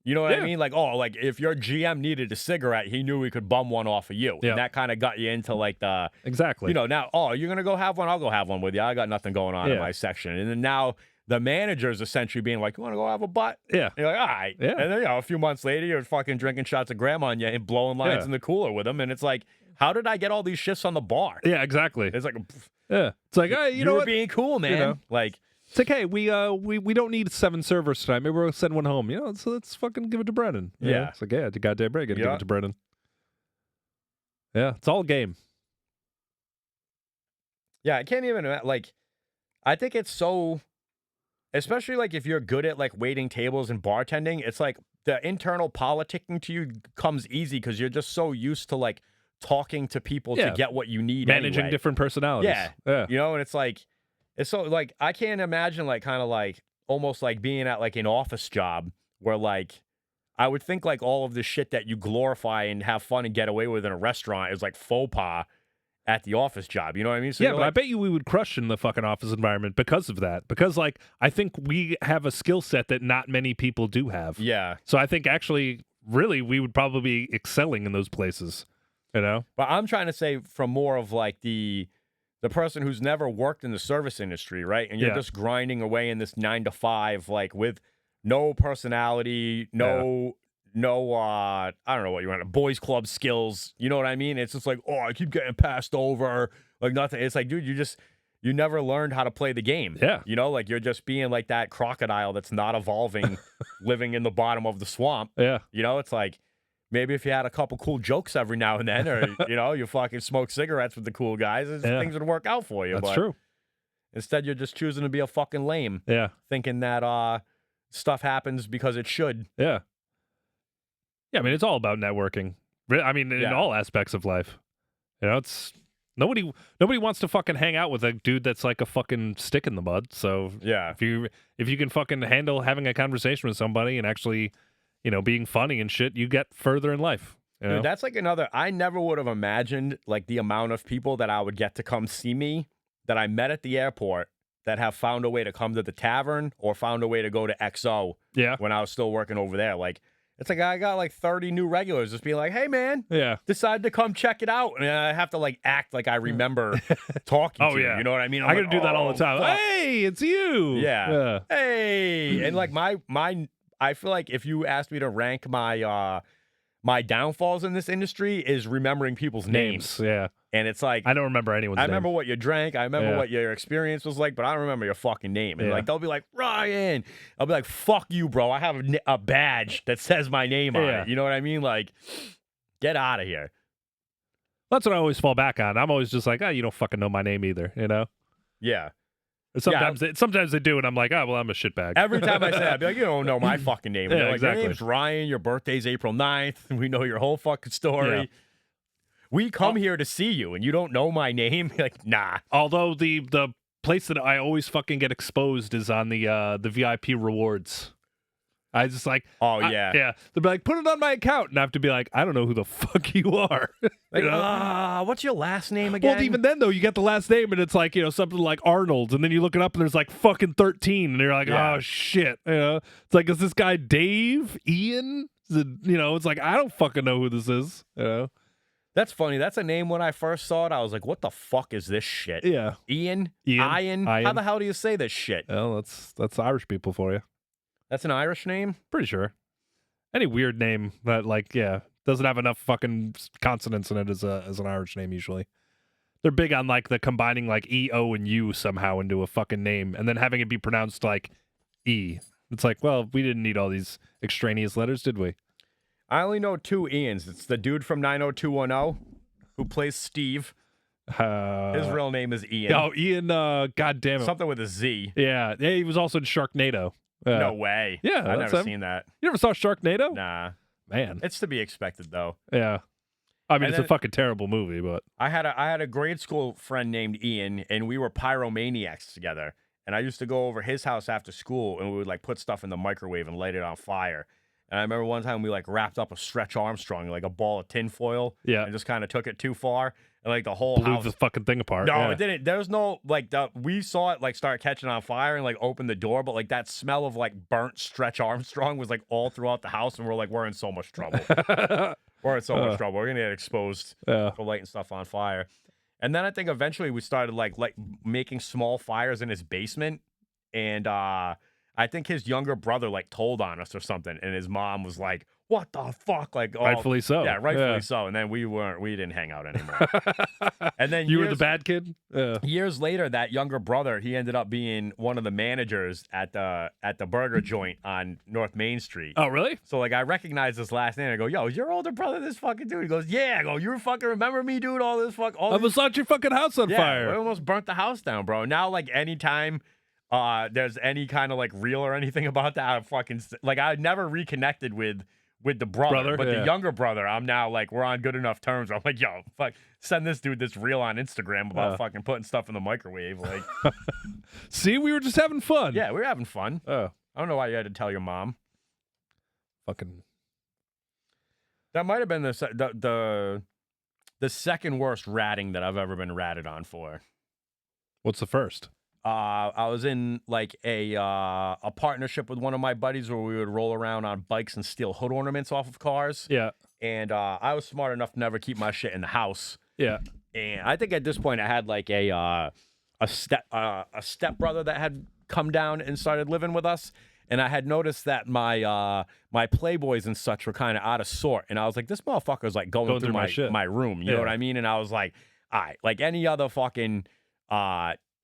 You know what I mean? Like, oh, like if your GM needed a cigarette, he knew he could bum one off of you. And that kind of got you into like the exactly. You know, now, oh, you're gonna go have one? I'll go have one with you. I got nothing going on in my section. And then now the manager's essentially being like, you want to go have a butt? Yeah. And you're like, all right. Yeah. And then, you know, a few months later, you're fucking drinking shots of grandma on you and blowing lines in the cooler with them. And it's like, how did I get all these shifts on the bar? Yeah, exactly. It's like, it's like, hey, you know were what? Being cool, man. You know. Like, it's like, hey, we don't need 7 servers tonight. Maybe we'll send one home. You know, so let's fucking give it to Brennan. You know? It's like, yeah, it's a goddamn break. Gotta give it to Brennan. Yeah, it's all game. Yeah, I can't even like. I think it's so, especially like if you're good at like waiting tables and bartending. It's like the internal politicking to you comes easy because you're just so used to like talking to people to get what you need. Managing different personalities. Yeah, you know, and it's like. It's so like I can't imagine like kind of like almost like being at like an office job where like I would think like all of the shit that you glorify and have fun and get away with in a restaurant is like faux pas at the office job. You know what I mean? So but I bet you we would crush in the fucking office environment because of that. Because like I think we have a skill set that not many people do have. Yeah. So I think actually really we would probably be excelling in those places. You know? But I'm trying to say from more of like the the person who's never worked in the service industry, right? And you're Yeah. just grinding away in this 9 to 5, like with no personality, no, I don't know what you want, boys club skills. You know what I mean? It's just like, oh, I keep getting passed over, like nothing. It's like, dude, you never learned how to play the game. Yeah. You know, like you're just being like that crocodile that's not evolving, living in the bottom of the swamp. Yeah. You know, it's like, maybe if you had a couple cool jokes every now and then, or, you know, you fucking smoke cigarettes with the cool guys, things would work out for you. That's but true. instead, you're just choosing to be a fucking lame, Yeah. thinking that stuff happens because it should. Yeah. Yeah, I mean, it's all about networking. I mean, in all aspects of life. You know, it's nobody wants to fucking hang out with a dude that's like a fucking stick in the mud. So Yeah. if you can fucking handle having a conversation with somebody and actually, you know, being funny and shit, you get further in life. You know? Dude, that's like I never would have imagined like the amount of people that I would get to come see me that I met at the airport that have found a way to come to the tavern or found a way to go to XO when I was still working over there. Like, it's like I got like 30 new regulars just being like, hey, man, decided to come check it out. And I have to like act like I remember talking to you. You know what I mean? I got to do that all the time. Fuck. Hey, it's you. Yeah. Hey. And like I feel like if you asked me to rank my downfalls in this industry is remembering people's names. Yeah. And it's like, I don't remember anyone's name. I remember what you drank. I remember what your experience was like, but I don't remember your fucking name. And like, they'll be like, Ryan. I'll be like, fuck you, bro. I have a badge that says my name on it. You know what I mean? Like, get out of here. That's what I always fall back on. I'm always just like, you don't fucking know my name either, you know? Yeah. Sometimes they do, and I'm like, oh, well, I'm a shitbag. Every time I say that, I'd be like, you don't know my fucking name. Yeah, like, exactly. Your name's Ryan. Your birthday's April 9th. We know your whole fucking story. Yeah. We come here to see you, and you don't know my name? Like, nah. Although the place that I always fucking get exposed is on the VIP rewards. I just like, yeah. They'll be like, put it on my account, and I have to be like, I don't know who the fuck you are. Like, what's your last name again? Well, even then though, you get the last name, and it's like, you know, something like Arnold, and then you look it up, and there's like fucking 13, and you're like, oh shit, you know, it's like, is this guy Dave, Ian? Is it, you know, it's like, I don't fucking know who this is, you know. That's funny. That's a name when I first saw it. I was like, what the fuck is this shit? Yeah. Ian? How the hell do you say this shit? Well, that's Irish people for you. That's an Irish name? Pretty sure. Any weird name that, like, doesn't have enough fucking consonants in it as an Irish name usually. They're big on, like, the combining, like, E, O, and U somehow into a fucking name and then having it be pronounced, like, E. It's like, well, we didn't need all these extraneous letters, did we? I only know two Ians. It's the dude from 90210 who plays Steve. His real name is Ian. Oh, Ian, God damn it. Something with a Z. Yeah, he was also in Sharknado. No way. Yeah, I've never seen that. You never saw Sharknado? Nah. Man. It's to be expected, though. Yeah. I mean, it's a fucking terrible movie, but... I had a grade school friend named Ian, and we were pyromaniacs together. And I used to go over his house after school, and we would, like, put stuff in the microwave and light it on fire. And I remember one time we, like, wrapped up a Stretch Armstrong, like a ball of tinfoil. Yeah. And just kind of took it too far. And, like, the whole blew house... the fucking thing apart. No, it didn't. There was no, like, we saw it, like, start catching on fire and, like, open the door. But, like, that smell of, like, burnt Stretch Armstrong was, like, all throughout the house. And we're like, we're in so much trouble. We're in so much trouble. We're going to get exposed for lighting stuff on fire. And then I think eventually we started, like making small fires in his basement. And I think his younger brother, like, told on us or something. And his mom was like, what the fuck? Like, rightfully so. Yeah, rightfully so. And then we didn't hang out anymore. And then you were the bad kid? Years later, that younger brother, he ended up being one of the managers at the burger joint on North Main Street. Oh, really? So, like, I recognized his last name. I go, yo, is your older brother this fucking dude? He goes, yeah. I go, you fucking remember me, dude? I almost set your fucking house on fire. I almost burnt the house down, bro. Now, like, anytime there's any kind of, like, reel or anything about that, I fucking, like, I never reconnected with the brother but the younger brother, I'm now like, we're on good enough terms. I'm like, yo, fuck, send this dude this reel on Instagram about fucking putting stuff in the microwave. Like, see, we were just having fun. Yeah, we were having fun. Oh, I don't know why you had to tell your mom. Fucking. That might have been the second worst ratting that I've ever been ratted on for. What's the first? I was in like a partnership with one of my buddies where we would roll around on bikes and steal hood ornaments off of cars. Yeah. And I was smart enough to never keep my shit in the house. Yeah. And I think at this point I had like a step brother that had come down and started living with us. And I had noticed that my my Playboys and such were kind of out of sort. And I was like, this motherfucker's like going through my room. You know what I mean? And I was like, all right, like any other fucking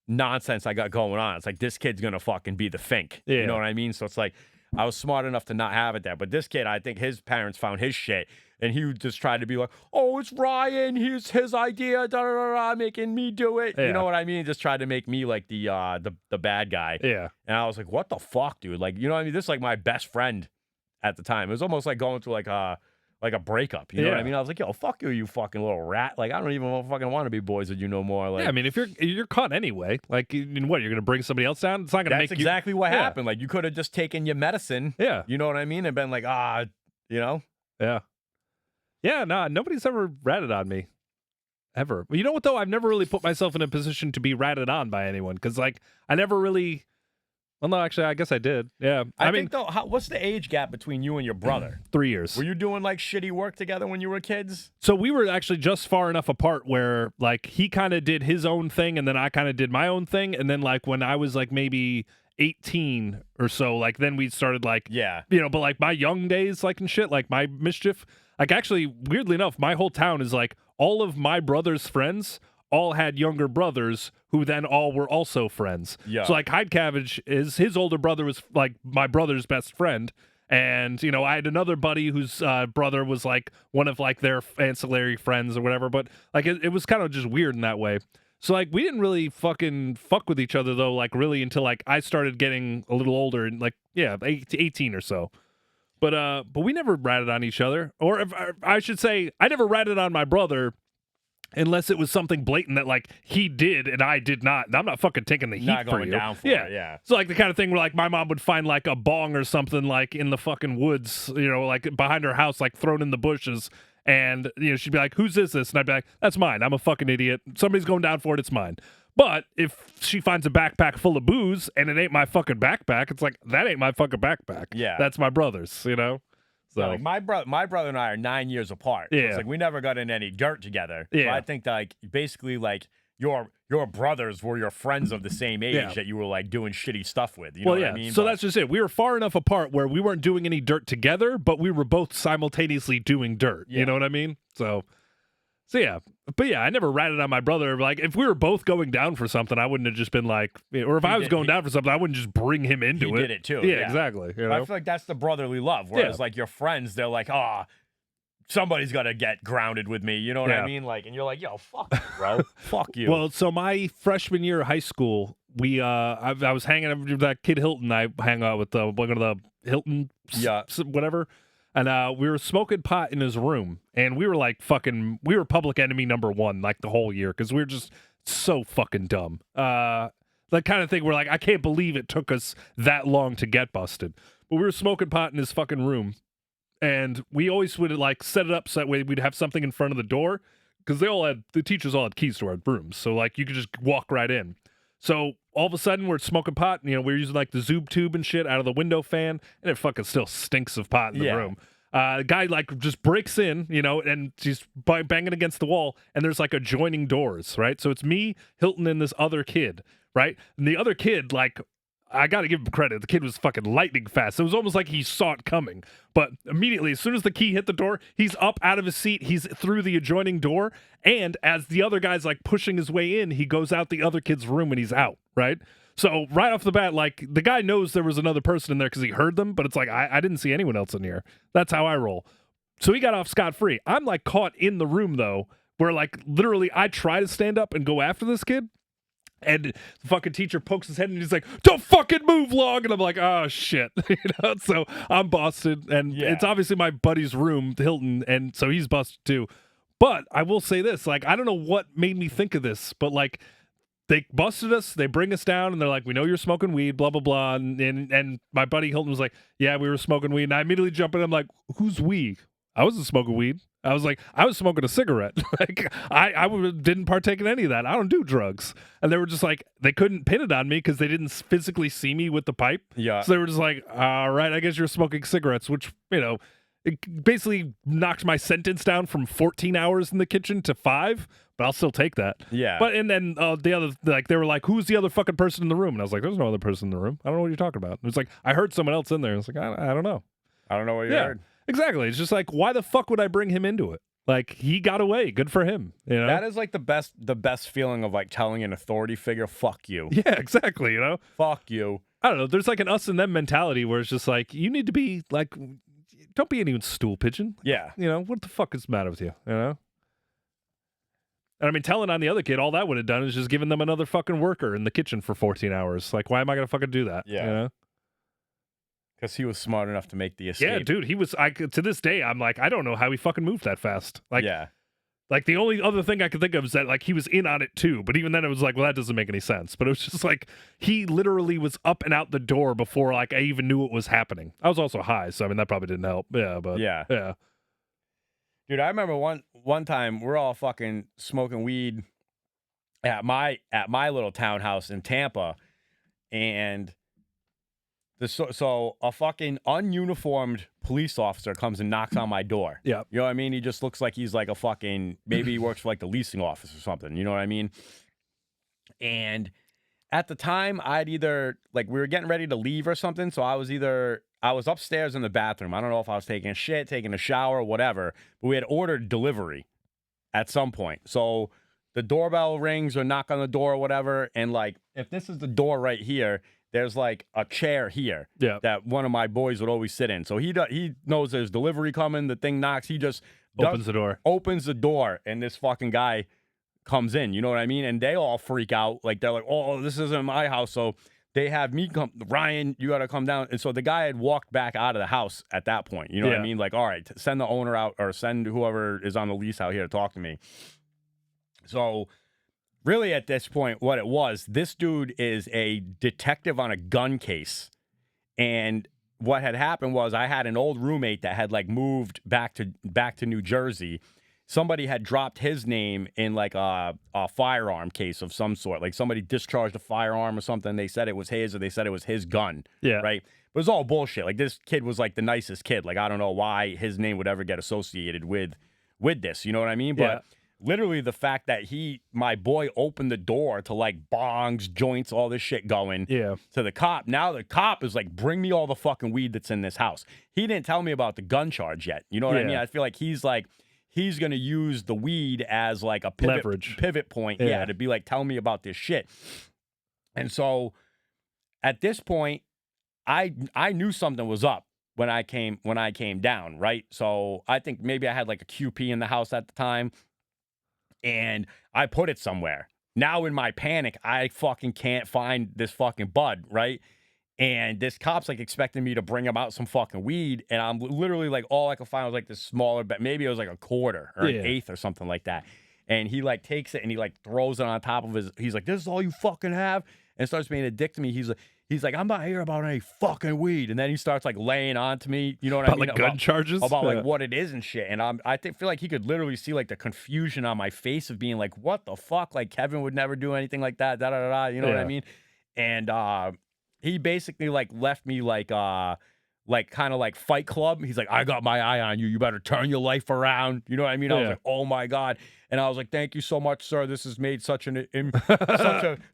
nonsense I got going on, it's like this kid's gonna fucking be the fink. Yeah. You know what I mean? So it's like I was smart enough to not have it there. But this kid, I think his parents found his shit. And he just tried to be like, oh, it's Ryan. Here's his idea, da, da, da, da, making me do it. Yeah. You know what I mean? Just tried to make me like the bad guy. Yeah. And I was like, what the fuck, dude? Like, you know what I mean? This is like my best friend at the time. It was almost like going through like a breakup. You know what I mean? I was like, yo, fuck you, you fucking little rat. Like, I don't even fucking want to be boys with you no more. Like, yeah, I mean, if you're caught anyway, like, what, you're gonna bring somebody else down? It's not gonna make that's exactly what happened. Like, you could have just taken your medicine. Yeah. You know what I mean? And been like, you know? Yeah. Yeah, nah, nobody's ever ratted on me. Ever. You know what, though? I've never really put myself in a position to be ratted on by anyone. Because, like, I never really... Well, no, actually, I guess I did. Yeah. I mean, think, though, what's the age gap between you and your brother? 3 years. Were you doing, like, shitty work together when you were kids? So we were actually just far enough apart where, like, he kind of did his own thing, and then I kind of did my own thing. And then, like, when I was, like, maybe 18 or so, like, then we started, like... Yeah. You know, but, like, my young days, like, and shit, like, my mischief... Like, actually, weirdly enough, my whole town is like all of my brother's friends all had younger brothers who then all were also friends. Yeah. So, like, Hyde Cabbage his older brother was like my brother's best friend. And, you know, I had another buddy whose brother was like one of like their ancillary friends or whatever. But, like, it was kind of just weird in that way. So, like, we didn't really fucking fuck with each other, though, like, really until, like, I started getting a little older and, like, yeah, 18 or so. But we never ratted on each other. Or I should say, I never ratted on my brother unless it was something blatant that, like, he did and I did not. And I'm not fucking taking the heat not for going you. down for yeah. it, yeah. So, like, the kind of thing where, like, my mom would find, like, a bong or something, like, in the fucking woods, you know, like, behind her house, like, thrown in the bushes. And, you know, she'd be like, whose is this? And I'd be like, that's mine. I'm a fucking idiot. Somebody's going down for it. It's mine. But if she finds a backpack full of booze and it ain't my fucking backpack, it's like, that ain't my fucking backpack. Yeah. That's my brother's, you know? So, yeah, like my brother and I are 9 years apart. Yeah. So it's like we never got in any dirt together. Yeah. So I think that, like, basically, like, your brothers were your friends of the same age that you were, like, doing shitty stuff with. You know what I mean? So that's just it. We were far enough apart where we weren't doing any dirt together, but we were both simultaneously doing dirt. Yeah. You know what I mean? So yeah. But yeah, I never ratted on my brother. Like, if we were both going down for something, I wouldn't have just been like, or if I was going down for something, I wouldn't just bring him into it. He did it too. Yeah, exactly. You know? I feel like that's the brotherly love. Whereas, like, your friends, they're like, somebody's got to get grounded with me. You know what I mean? Like, and you're like, yo, fuck you, bro. Fuck you. Well, so my freshman year of high school, we I was hanging out with that kid Hilton. I hang out with one of the Hilton, whatever. And we were smoking pot in his room, and we were like we were public enemy number one, like, the whole year, because we were just so fucking dumb. The kind of thing where, like, I can't believe it took us that long to get busted. But we were smoking pot in his fucking room, and we always would, like, set it up so that way we'd have something in front of the door, because the teachers all had keys to our rooms, so, like, you could just walk right in. So all of a sudden we're smoking pot, and, you know, we're using, like, the Zoob tube and shit out of the window fan, and it fucking still stinks of pot in the room. The guy, like, just breaks in, you know, and he's banging against the wall, and there's, like, adjoining doors, right? So it's me, Hilton, and this other kid, right? And the other kid, like, I got to give him credit. The kid was fucking lightning fast. It was almost like he saw it coming. But immediately, as soon as the key hit the door, he's up out of his seat. He's through the adjoining door. And as the other guy's, like, pushing his way in, he goes out the other kid's room and he's out, right? So right off the bat, like, the guy knows there was another person in there because he heard them. But it's like, I didn't see anyone else in here. That's how I roll. So he got off scot-free. I'm, like, caught in the room, though, where, like, literally I try to stand up and go after this kid. And the fucking teacher pokes his head and he's like, don't fucking move long. And I'm like, oh, shit. You know, so I'm busted. And it's obviously my buddy's room, Hilton. And so he's busted too. But I will say this, like, I don't know what made me think of this, but, like, they busted us, they bring us down, and they're like, we know you're smoking weed, blah, blah, blah. And my buddy Hilton was like, yeah, we were smoking weed. And I immediately jump in. I'm like, who's we? I wasn't smoking weed. I was like, I was smoking a cigarette. Like, I didn't partake in any of that. I don't do drugs. And they were just like, they couldn't pin it on me because they didn't physically see me with the pipe. Yeah. So they were just like, all right, I guess you're smoking cigarettes, which, you know, It basically knocked my sentence down from 14 hours in the kitchen to 5, but I'll still take that. Yeah. But and then the other, like, they were like, "Who's the other fucking person in the room?" And I was like, "There's no other person in the room. I don't know what you're talking about." It was like, I heard someone else in there. It's like, I don't know. I don't know what you heard. Exactly. It's just like, why the fuck would I bring him into it? Like, he got away. Good for him. You know? That is like the best feeling of like telling an authority figure, "Fuck you." Yeah, exactly. You know? Fuck you. I don't know. There's like an us and them mentality where it's just like, you need to be like, don't be anyone's stool pigeon. Yeah. You know, what the fuck is the matter with you? You know? And I mean, telling on the other kid, all that would have done is just giving them another fucking worker in the kitchen for 14 hours. Like, why am I going to fucking do that? Yeah. You know? Because he was smart enough to make the escape. Yeah, dude, he was, to this day, I'm like, I don't know how he fucking moved that fast. Like, yeah. Like, the only other thing I could think of is that, like, he was in on it, too. But even then, it was like, well, that doesn't make any sense. But it was just like, he literally was up and out the door before, like, I even knew what was happening. I was also high, so, I mean, that probably didn't help. Yeah, but... Yeah. Dude, I remember one time, we're all fucking smoking weed at my little townhouse in Tampa. And... So a fucking ununiformed police officer comes and knocks on my door. Yeah. You know what I mean? He just looks like he's like a fucking, maybe he works for like the leasing office or something. You know what I mean? And at the time, I'd either, like, we were getting ready to leave or something. So I was upstairs in the bathroom. I don't know if I was taking a shit, taking a shower, whatever. But we had ordered delivery at some point. So the doorbell rings or knock on the door or whatever. And like, if this is the door right here, there's like a chair here that one of my boys would always sit in. So he knows there's delivery coming. The thing knocks. He just opens the door, and this fucking guy comes in. You know what I mean? And they all freak out. Like, they're like, "Oh, this isn't my house." So they have me come. "Ryan, you got to come down." And so the guy had walked back out of the house at that point. You know what I mean? Like, all right, send the owner out or send whoever is on the lease out here to talk to me. So really, at this point, what it was, this dude is a detective on a gun case. And what had happened was I had an old roommate that had like moved back to New Jersey. Somebody had dropped his name in like a firearm case of some sort. Like, somebody discharged a firearm or something. They said it was his, or they said it was his gun. Yeah. Right? But it was all bullshit. Like, this kid was like the nicest kid. Like, I don't know why his name would ever get associated with this. You know what I mean? But literally the fact that my boy opened the door to like bongs, joints, all this shit going to the cop. Now the cop is like, "Bring me all the fucking weed that's in this house." He didn't tell me about the gun charge yet. You know what I mean? I feel like he's going to use the weed as like a pivot point. Yeah. To be like, "Tell me about this shit." And so at this point, I knew something was up when I came down. Right. So I think maybe I had like a QP in the house at the time. And I put it somewhere. Now in my panic, I fucking can't find this fucking bud, right? And this cop's like expecting me to bring him out some fucking weed. And I'm literally like, all I could find was like this smaller bit. Maybe it was like a quarter or an eighth or something like that. And he like takes it and he like throws it on top of he's like, "This is all you fucking have?" And starts being a dick to me. He's like, "I'm not here about any fucking weed." And then he starts like laying on to me, you know what I mean? Like gun charges? About like what it is and shit. And feel like he could literally see like the confusion on my face of being like, "What the fuck? Like, Kevin would never do anything like that, da da da da." You know what I mean? And he basically like left me like kind of like Fight Club. He's like, "I got my eye on you. You better turn your life around." You know what I mean? I was like, "Oh my God." And I was like, "Thank you so much, sir. This has made such an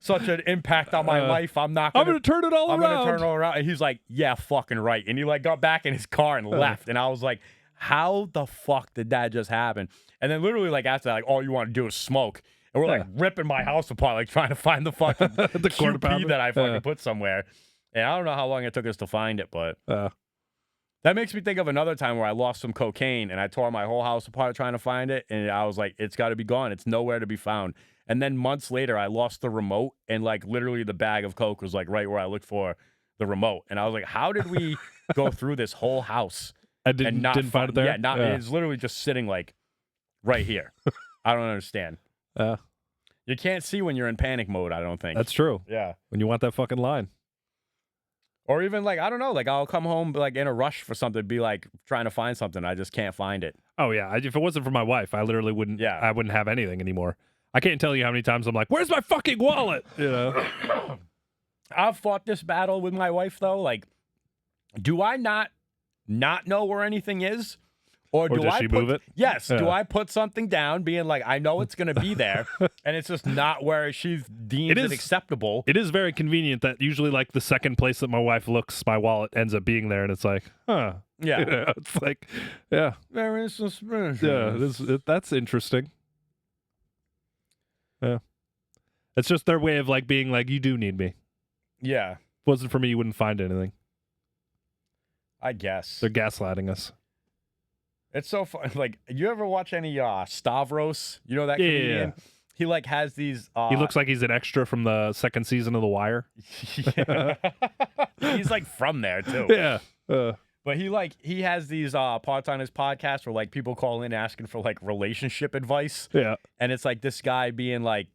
such an impact on my life. I'm going to turn it all around. I'm going to turn it all around." And he's like, "Yeah, fucking right." And he like got back in his car and left. And I was like, how the fuck did that just happen? And then literally like after that, like, all you want to do is smoke. And we're like ripping my house apart, like trying to find the fucking the quarter pounder that I fucking put somewhere. And I don't know how long it took us to find it, but that makes me think of another time where I lost some cocaine and I tore my whole house apart trying to find it. And I was like, it's got to be gone. It's nowhere to be found. And then months later, I lost the remote, and like literally the bag of coke was like right where I looked for the remote. And I was like, how did we go through this whole house and not find it there? Yeah, it's literally just sitting like right here. I don't understand. You can't see when you're in panic mode, I don't think. That's true. Yeah. When you want that fucking line. Or even like, I don't know, like I'll come home like in a rush for something, be like trying to find something. I just can't find it. Oh yeah. If it wasn't for my wife, I literally wouldn't. Yeah. I wouldn't have anything anymore. I can't tell you how many times I'm like, "Where's my fucking wallet?" You know. I've fought this battle with my wife though. Like, do I not not know where anything is? Or does she move it? Yes. Yeah. Do I put something down being like, I know it's going to be there, and it's just not where she deems it acceptable? It is very convenient that usually, like, the second place that my wife looks, my wallet ends up being there, and it's like, huh. Yeah. You know, it's like, yeah. Very suspicious. Yeah, that's interesting. Yeah. It's just their way of, like, being like, you do need me. Yeah. If it wasn't for me, you wouldn't find anything. I guess. They're gaslighting us. It's so fun. Like, you ever watch any Stavros? You know that comedian? Yeah. He like has these. He looks like he's an extra from the second season of The Wire. Yeah. He's like from there too. Yeah. But he has these parts on his podcast where like people call in asking for like relationship advice. Yeah. And it's like this guy being like,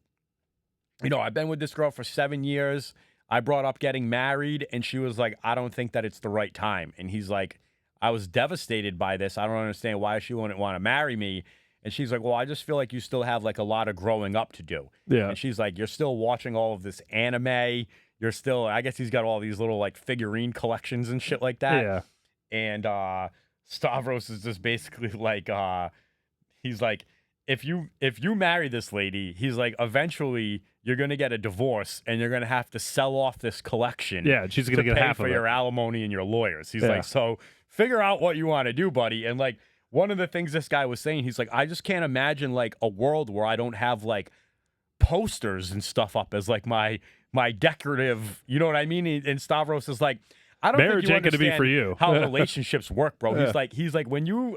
I've been with this girl for 7 years. I brought up getting married, and she was like, I don't think that it's the right time. And he's like, I was devastated by this. I don't understand why she wouldn't want to marry me. And she's like, well, I just feel like you still have like a lot of growing up to do. Yeah. And she's like, you're still watching all of this anime. You're still, I guess he's got all these little like figurine collections and shit like that. Yeah. And Stavros is just basically like, he's like, if you marry this lady, he's like, eventually you're gonna get a divorce and you're gonna have to sell off this collection. Yeah, she's gonna get pay half for of your it. alimony and your lawyers. He's Yeah. like, so figure out what you want to do, buddy. And like one of the things this guy was saying, he's like, I just can't imagine like a world where I don't have like posters and stuff up as like my decorative, you know what I mean? And Stavros is like, I don't Marriage think you ain't gonna be understand for you. how relationships work, bro. Yeah. He's like, when you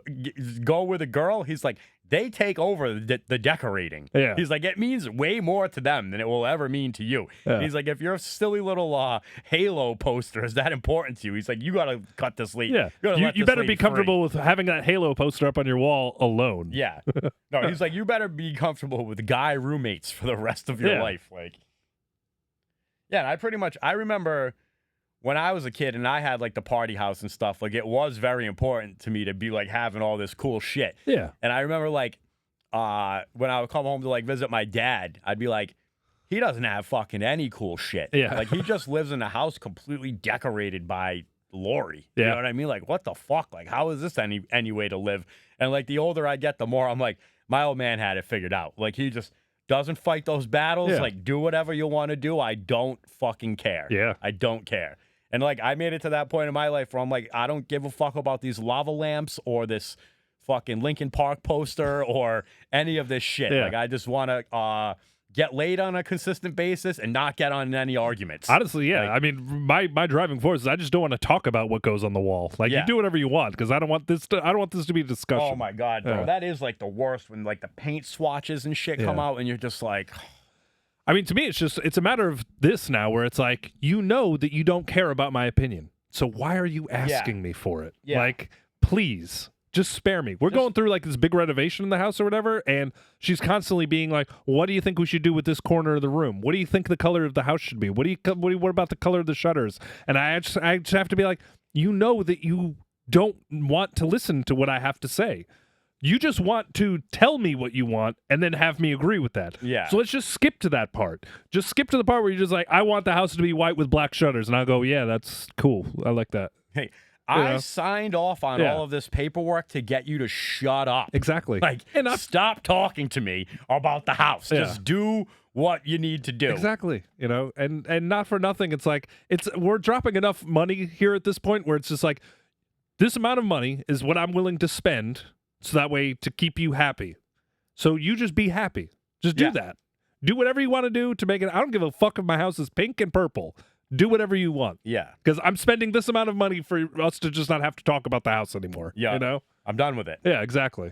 go with a girl, he's like, they take over the decorating. Yeah. He's like, it means way more to them than it will ever mean to you. Yeah. He's like, if your silly little Halo poster is that important to you, he's like, you got to cut this lady. Yeah. You better be comfortable with having that Halo poster up on your wall alone. Yeah. No, he's like, you better be comfortable with guy roommates for the rest of your life. Like, yeah, and I remember when I was a kid and I had like the party house and stuff, like it was very important to me to be like having all this cool shit. Yeah. And I remember like when I would come home to like visit my dad, I'd be like, he doesn't have fucking any cool shit. Yeah. Like he just lives in a house completely decorated by Lori. Yeah. You know what I mean? Like, what the fuck? Like, how is this any way to live? And like the older I get, the more I'm like, my old man had it figured out. Like he just doesn't fight those battles. Yeah. Like, do whatever you want to do. I don't fucking care. Yeah. I don't care. And, like, I made it to that point in my life where I'm like, I don't give a fuck about these lava lamps or this fucking Linkin Park poster or any of this shit. Yeah. Like, I just want to get laid on a consistent basis and not get on any arguments. Honestly, yeah. Like, I mean, my driving force is I just don't want to talk about what goes on the wall. Like, Yeah. you do whatever you want because I don't want this to be a discussion. oh, my God, bro. Yeah. That is, like, the worst when, like, the paint swatches and shit come Yeah. out and you're just like... I mean, to me, it's a matter of this now where it's like, you know that you don't care about my opinion. So why are you asking me for it? Yeah. Like, please, just spare me. We're going through like this big renovation in the house or whatever, and she's constantly being like, what do you think we should do with this corner of the room? What do you think the color of the house should be? What about the color of the shutters? And I just have to be like, you know that you don't want to listen to what I have to say. You just want to tell me what you want and then have me agree with that. Yeah. So let's just skip to that part. Just skip to the part where you're just like, I want the house to be white with black shutters. And I'll go, yeah, that's cool. I like that. Hey, You I know? signed off on Yeah. all of this paperwork to get you to shut up. Exactly. Like, stop talking to me about the house. Yeah. Just do what you need to do. Exactly. You know, and not for nothing. It's like, we're dropping enough money here at this point where it's just like, this amount of money is what I'm willing to spend. So that way to keep you happy. So you just be happy. Just do that. Do whatever you want to do to make it. I don't give a fuck if my house is pink and purple. Do whatever you want. Yeah. Because I'm spending this amount of money for us to just not have to talk about the house anymore. Yeah. You know? I'm done with it. Yeah, exactly.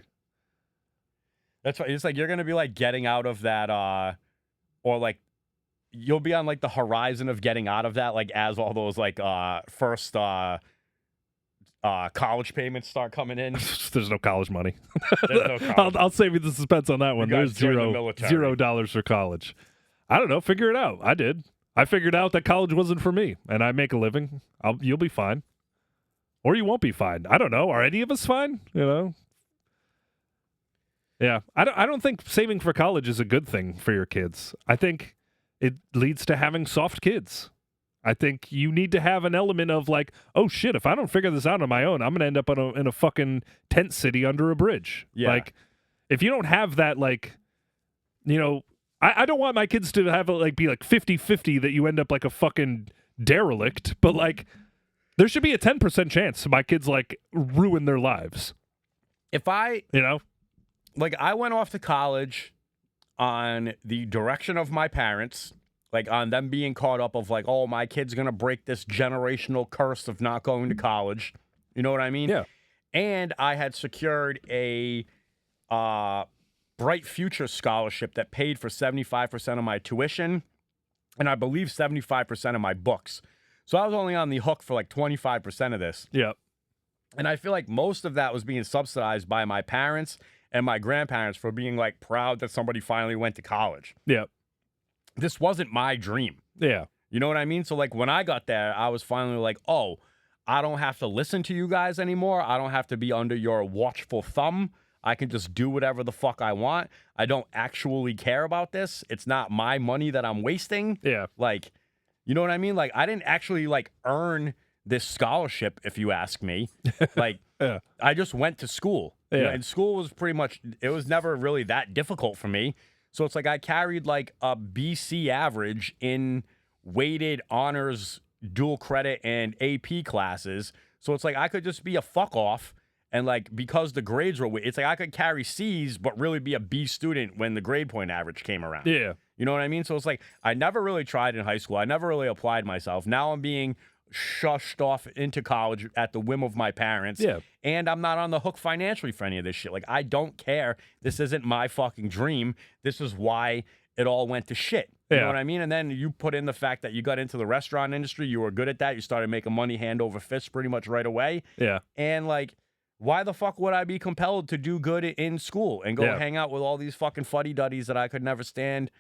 That's why it's like you're gonna be like getting out of that or like you'll be on like the horizon of getting out of that, like as all those like first college payments start coming in. There's no college money. There's no college. I'll save you the suspense on that one. guys There's join the military. $0 for college. I don't know. Figure it out. I did. I figured out that college wasn't for me, and I make a living. You'll be fine, or you won't be fine. I don't know. Are any of us fine? You know. Yeah, I don't think saving for college is a good thing for your kids. I think it leads to having soft kids. I think you need to have an element of like, oh shit, if I don't figure this out on my own, I'm gonna end up in a fucking tent city under a bridge. Yeah. Like, if you don't have that, like, you know, I don't want my kids to have it be like 50-50 that you end up like a fucking derelict, but like, there should be a 10% chance my kids like ruin their lives. If I, You know, like, I went off to college on the direction of my parents, like on them being caught up of like, oh, my kid's gonna break this generational curse of not going to college. You know what I mean? Yeah. And I had secured a Bright Future scholarship that paid for 75% of my tuition, and I believe 75% of my books. So I was only on the hook for like 25% of this. Yeah. And I feel like most of that was being subsidized by my parents and my grandparents for being like proud that somebody finally went to college. Yeah. This wasn't my dream. Yeah. You know what I mean? So like when I got there, I was finally like, oh, I don't have to listen to you guys anymore. I don't have to be under your watchful thumb. I can just do whatever the fuck I want. I don't actually care about this. It's not my money that I'm wasting. Yeah. Like, you know what I mean? Like, I didn't actually like earn this scholarship, if you ask me. Like, Yeah. I just went to school. You know, Yeah. and school was pretty much, it was never really that difficult for me. So it's like I carried like a BC average in weighted honors, dual credit, and AP classes. So it's like I could just be a fuck off. And like, because the grades were, it's like I could carry C's, but really be a B student when the grade point average came around. Yeah. You know what I mean? So it's like, I never really tried in high school. I never really applied myself. Now I'm being shushed off into college at the whim of my parents. Yeah. And I'm not on the hook financially for any of this shit. Like, I don't care. This isn't my fucking dream. This is why it all went to shit. You know what I mean? And then you put in the fact that you got into the restaurant industry. You were good at that. You started making money hand over fist pretty much right away. Yeah. And like, why the fuck would I be compelled to do good in school and go hang out with all these fucking fuddy-duddies that I could never stand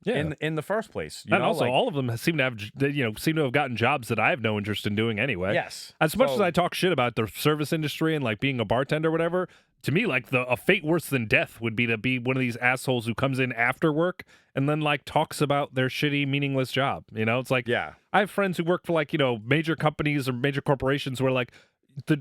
in the first place? You And know? also, like, all of them seem to have gotten jobs that I have no interest in doing anyway. yes. As much as I talk shit about the service industry and like being a bartender or whatever, to me, like a fate worse than death would be to be one of these assholes who comes in after work and then like talks about their shitty, meaningless job. You know, it's like, Yeah. I have friends who work for like, major companies or major corporations where like,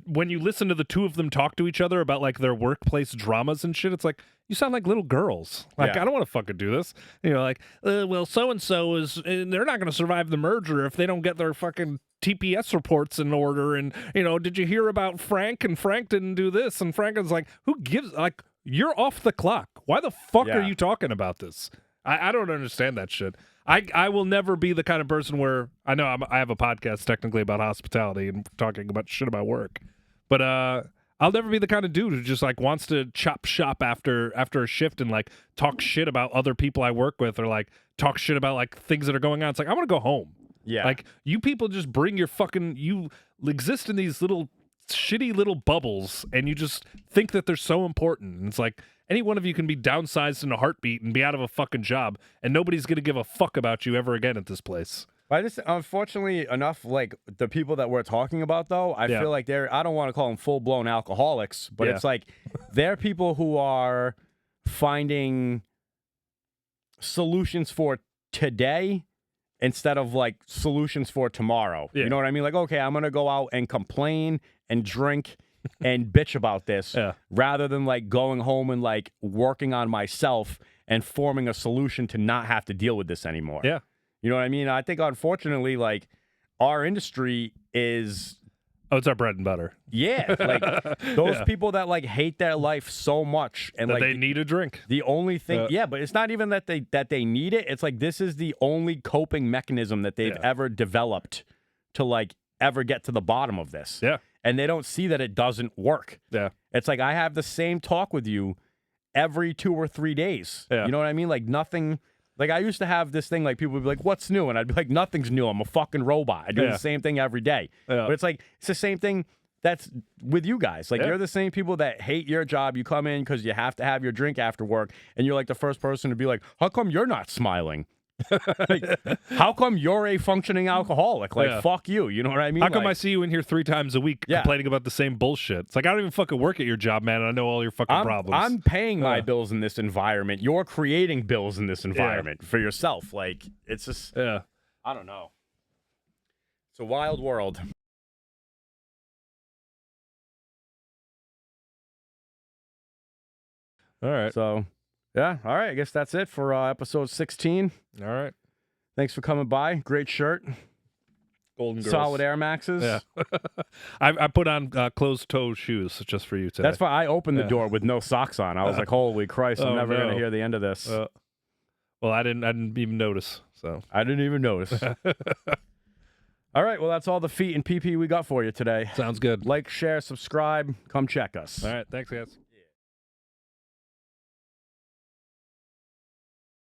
when you listen to the two of them talk to each other about like their workplace dramas and shit, it's like, you sound like little girls. Like, Yeah. I don't want to fucking do this. Like, well, so-and-so is, they're not going to survive the merger if they don't get their fucking TPS reports in order. And, did you hear about Frank? And Frank didn't do this. And Frank is like, who gives, like, you're off the clock. Why the fuck are you talking about this? I don't understand that shit. I will never be the kind of person where I know I have a podcast technically about hospitality and talking about shit about work, but I'll never be the kind of dude who just like wants to chop shop after a shift and like talk shit about other people I work with or like talk shit about like things that are going on. It's like, I want to go home. Yeah. Like, you people just bring your fucking, you exist in these little shitty little bubbles and you just think that they're so important. And it's like, any one of you can be downsized in a heartbeat and be out of a fucking job, and nobody's going to give a fuck about you ever again at this place. I just, unfortunately enough, like the people that we're talking about, though, I feel like I don't want to call them full-blown alcoholics, but it's like they're people who are finding solutions for today instead of like solutions for tomorrow. Yeah. You know what I mean? Like, okay, I'm going to go out and complain and drink and bitch about this rather than like going home and like working on myself and forming a solution to not have to deal with this anymore. Yeah. You know what I mean? I think unfortunately, like, our industry is it's our bread and butter. Yeah, like those people that like hate their life so much and that like they need a drink. The only thing, but it's not even that they need it. It's like this is the only coping mechanism that they've ever developed to like ever get to the bottom of this. Yeah. And they don't see that it doesn't work. Yeah. It's like I have the same talk with you every 2 or 3 days. Yeah. You know what I mean? Like nothing. Like I used to have this thing like people would be like, what's new? And I'd be like, nothing's new. I'm a fucking robot. I do the same thing every day. Yeah. But it's like, it's the same thing that's with you guys. Like you're the same people that hate your job. You come in because you have to have your drink after work. And you're like the first person to be like, how come you're not smiling? Like, how come you're a functioning alcoholic? Like, fuck you. You know what I mean? How come like, I see you in here 3 times a week complaining about the same bullshit? It's like, I don't even fucking work at your job, man, and I know all your fucking problems. I'm paying my bills in this environment. You're creating bills in this environment for yourself. Like, it's just, I don't know. It's a wild world. All right. So, yeah. All right. I guess that's it for episode 16. All right. Thanks for coming by. Great shirt. Golden Girls. Solid Air Maxes. Yeah. I put on closed-toe shoes just for you today. That's why I opened the door with no socks on. I was like, holy Christ, I'm never going to hear the end of this. Well, I didn't even notice. So I didn't even notice. All right. Well, that's all the feet and PP we got for you today. Sounds good. Like, share, subscribe. Come check us. All right. Thanks, guys.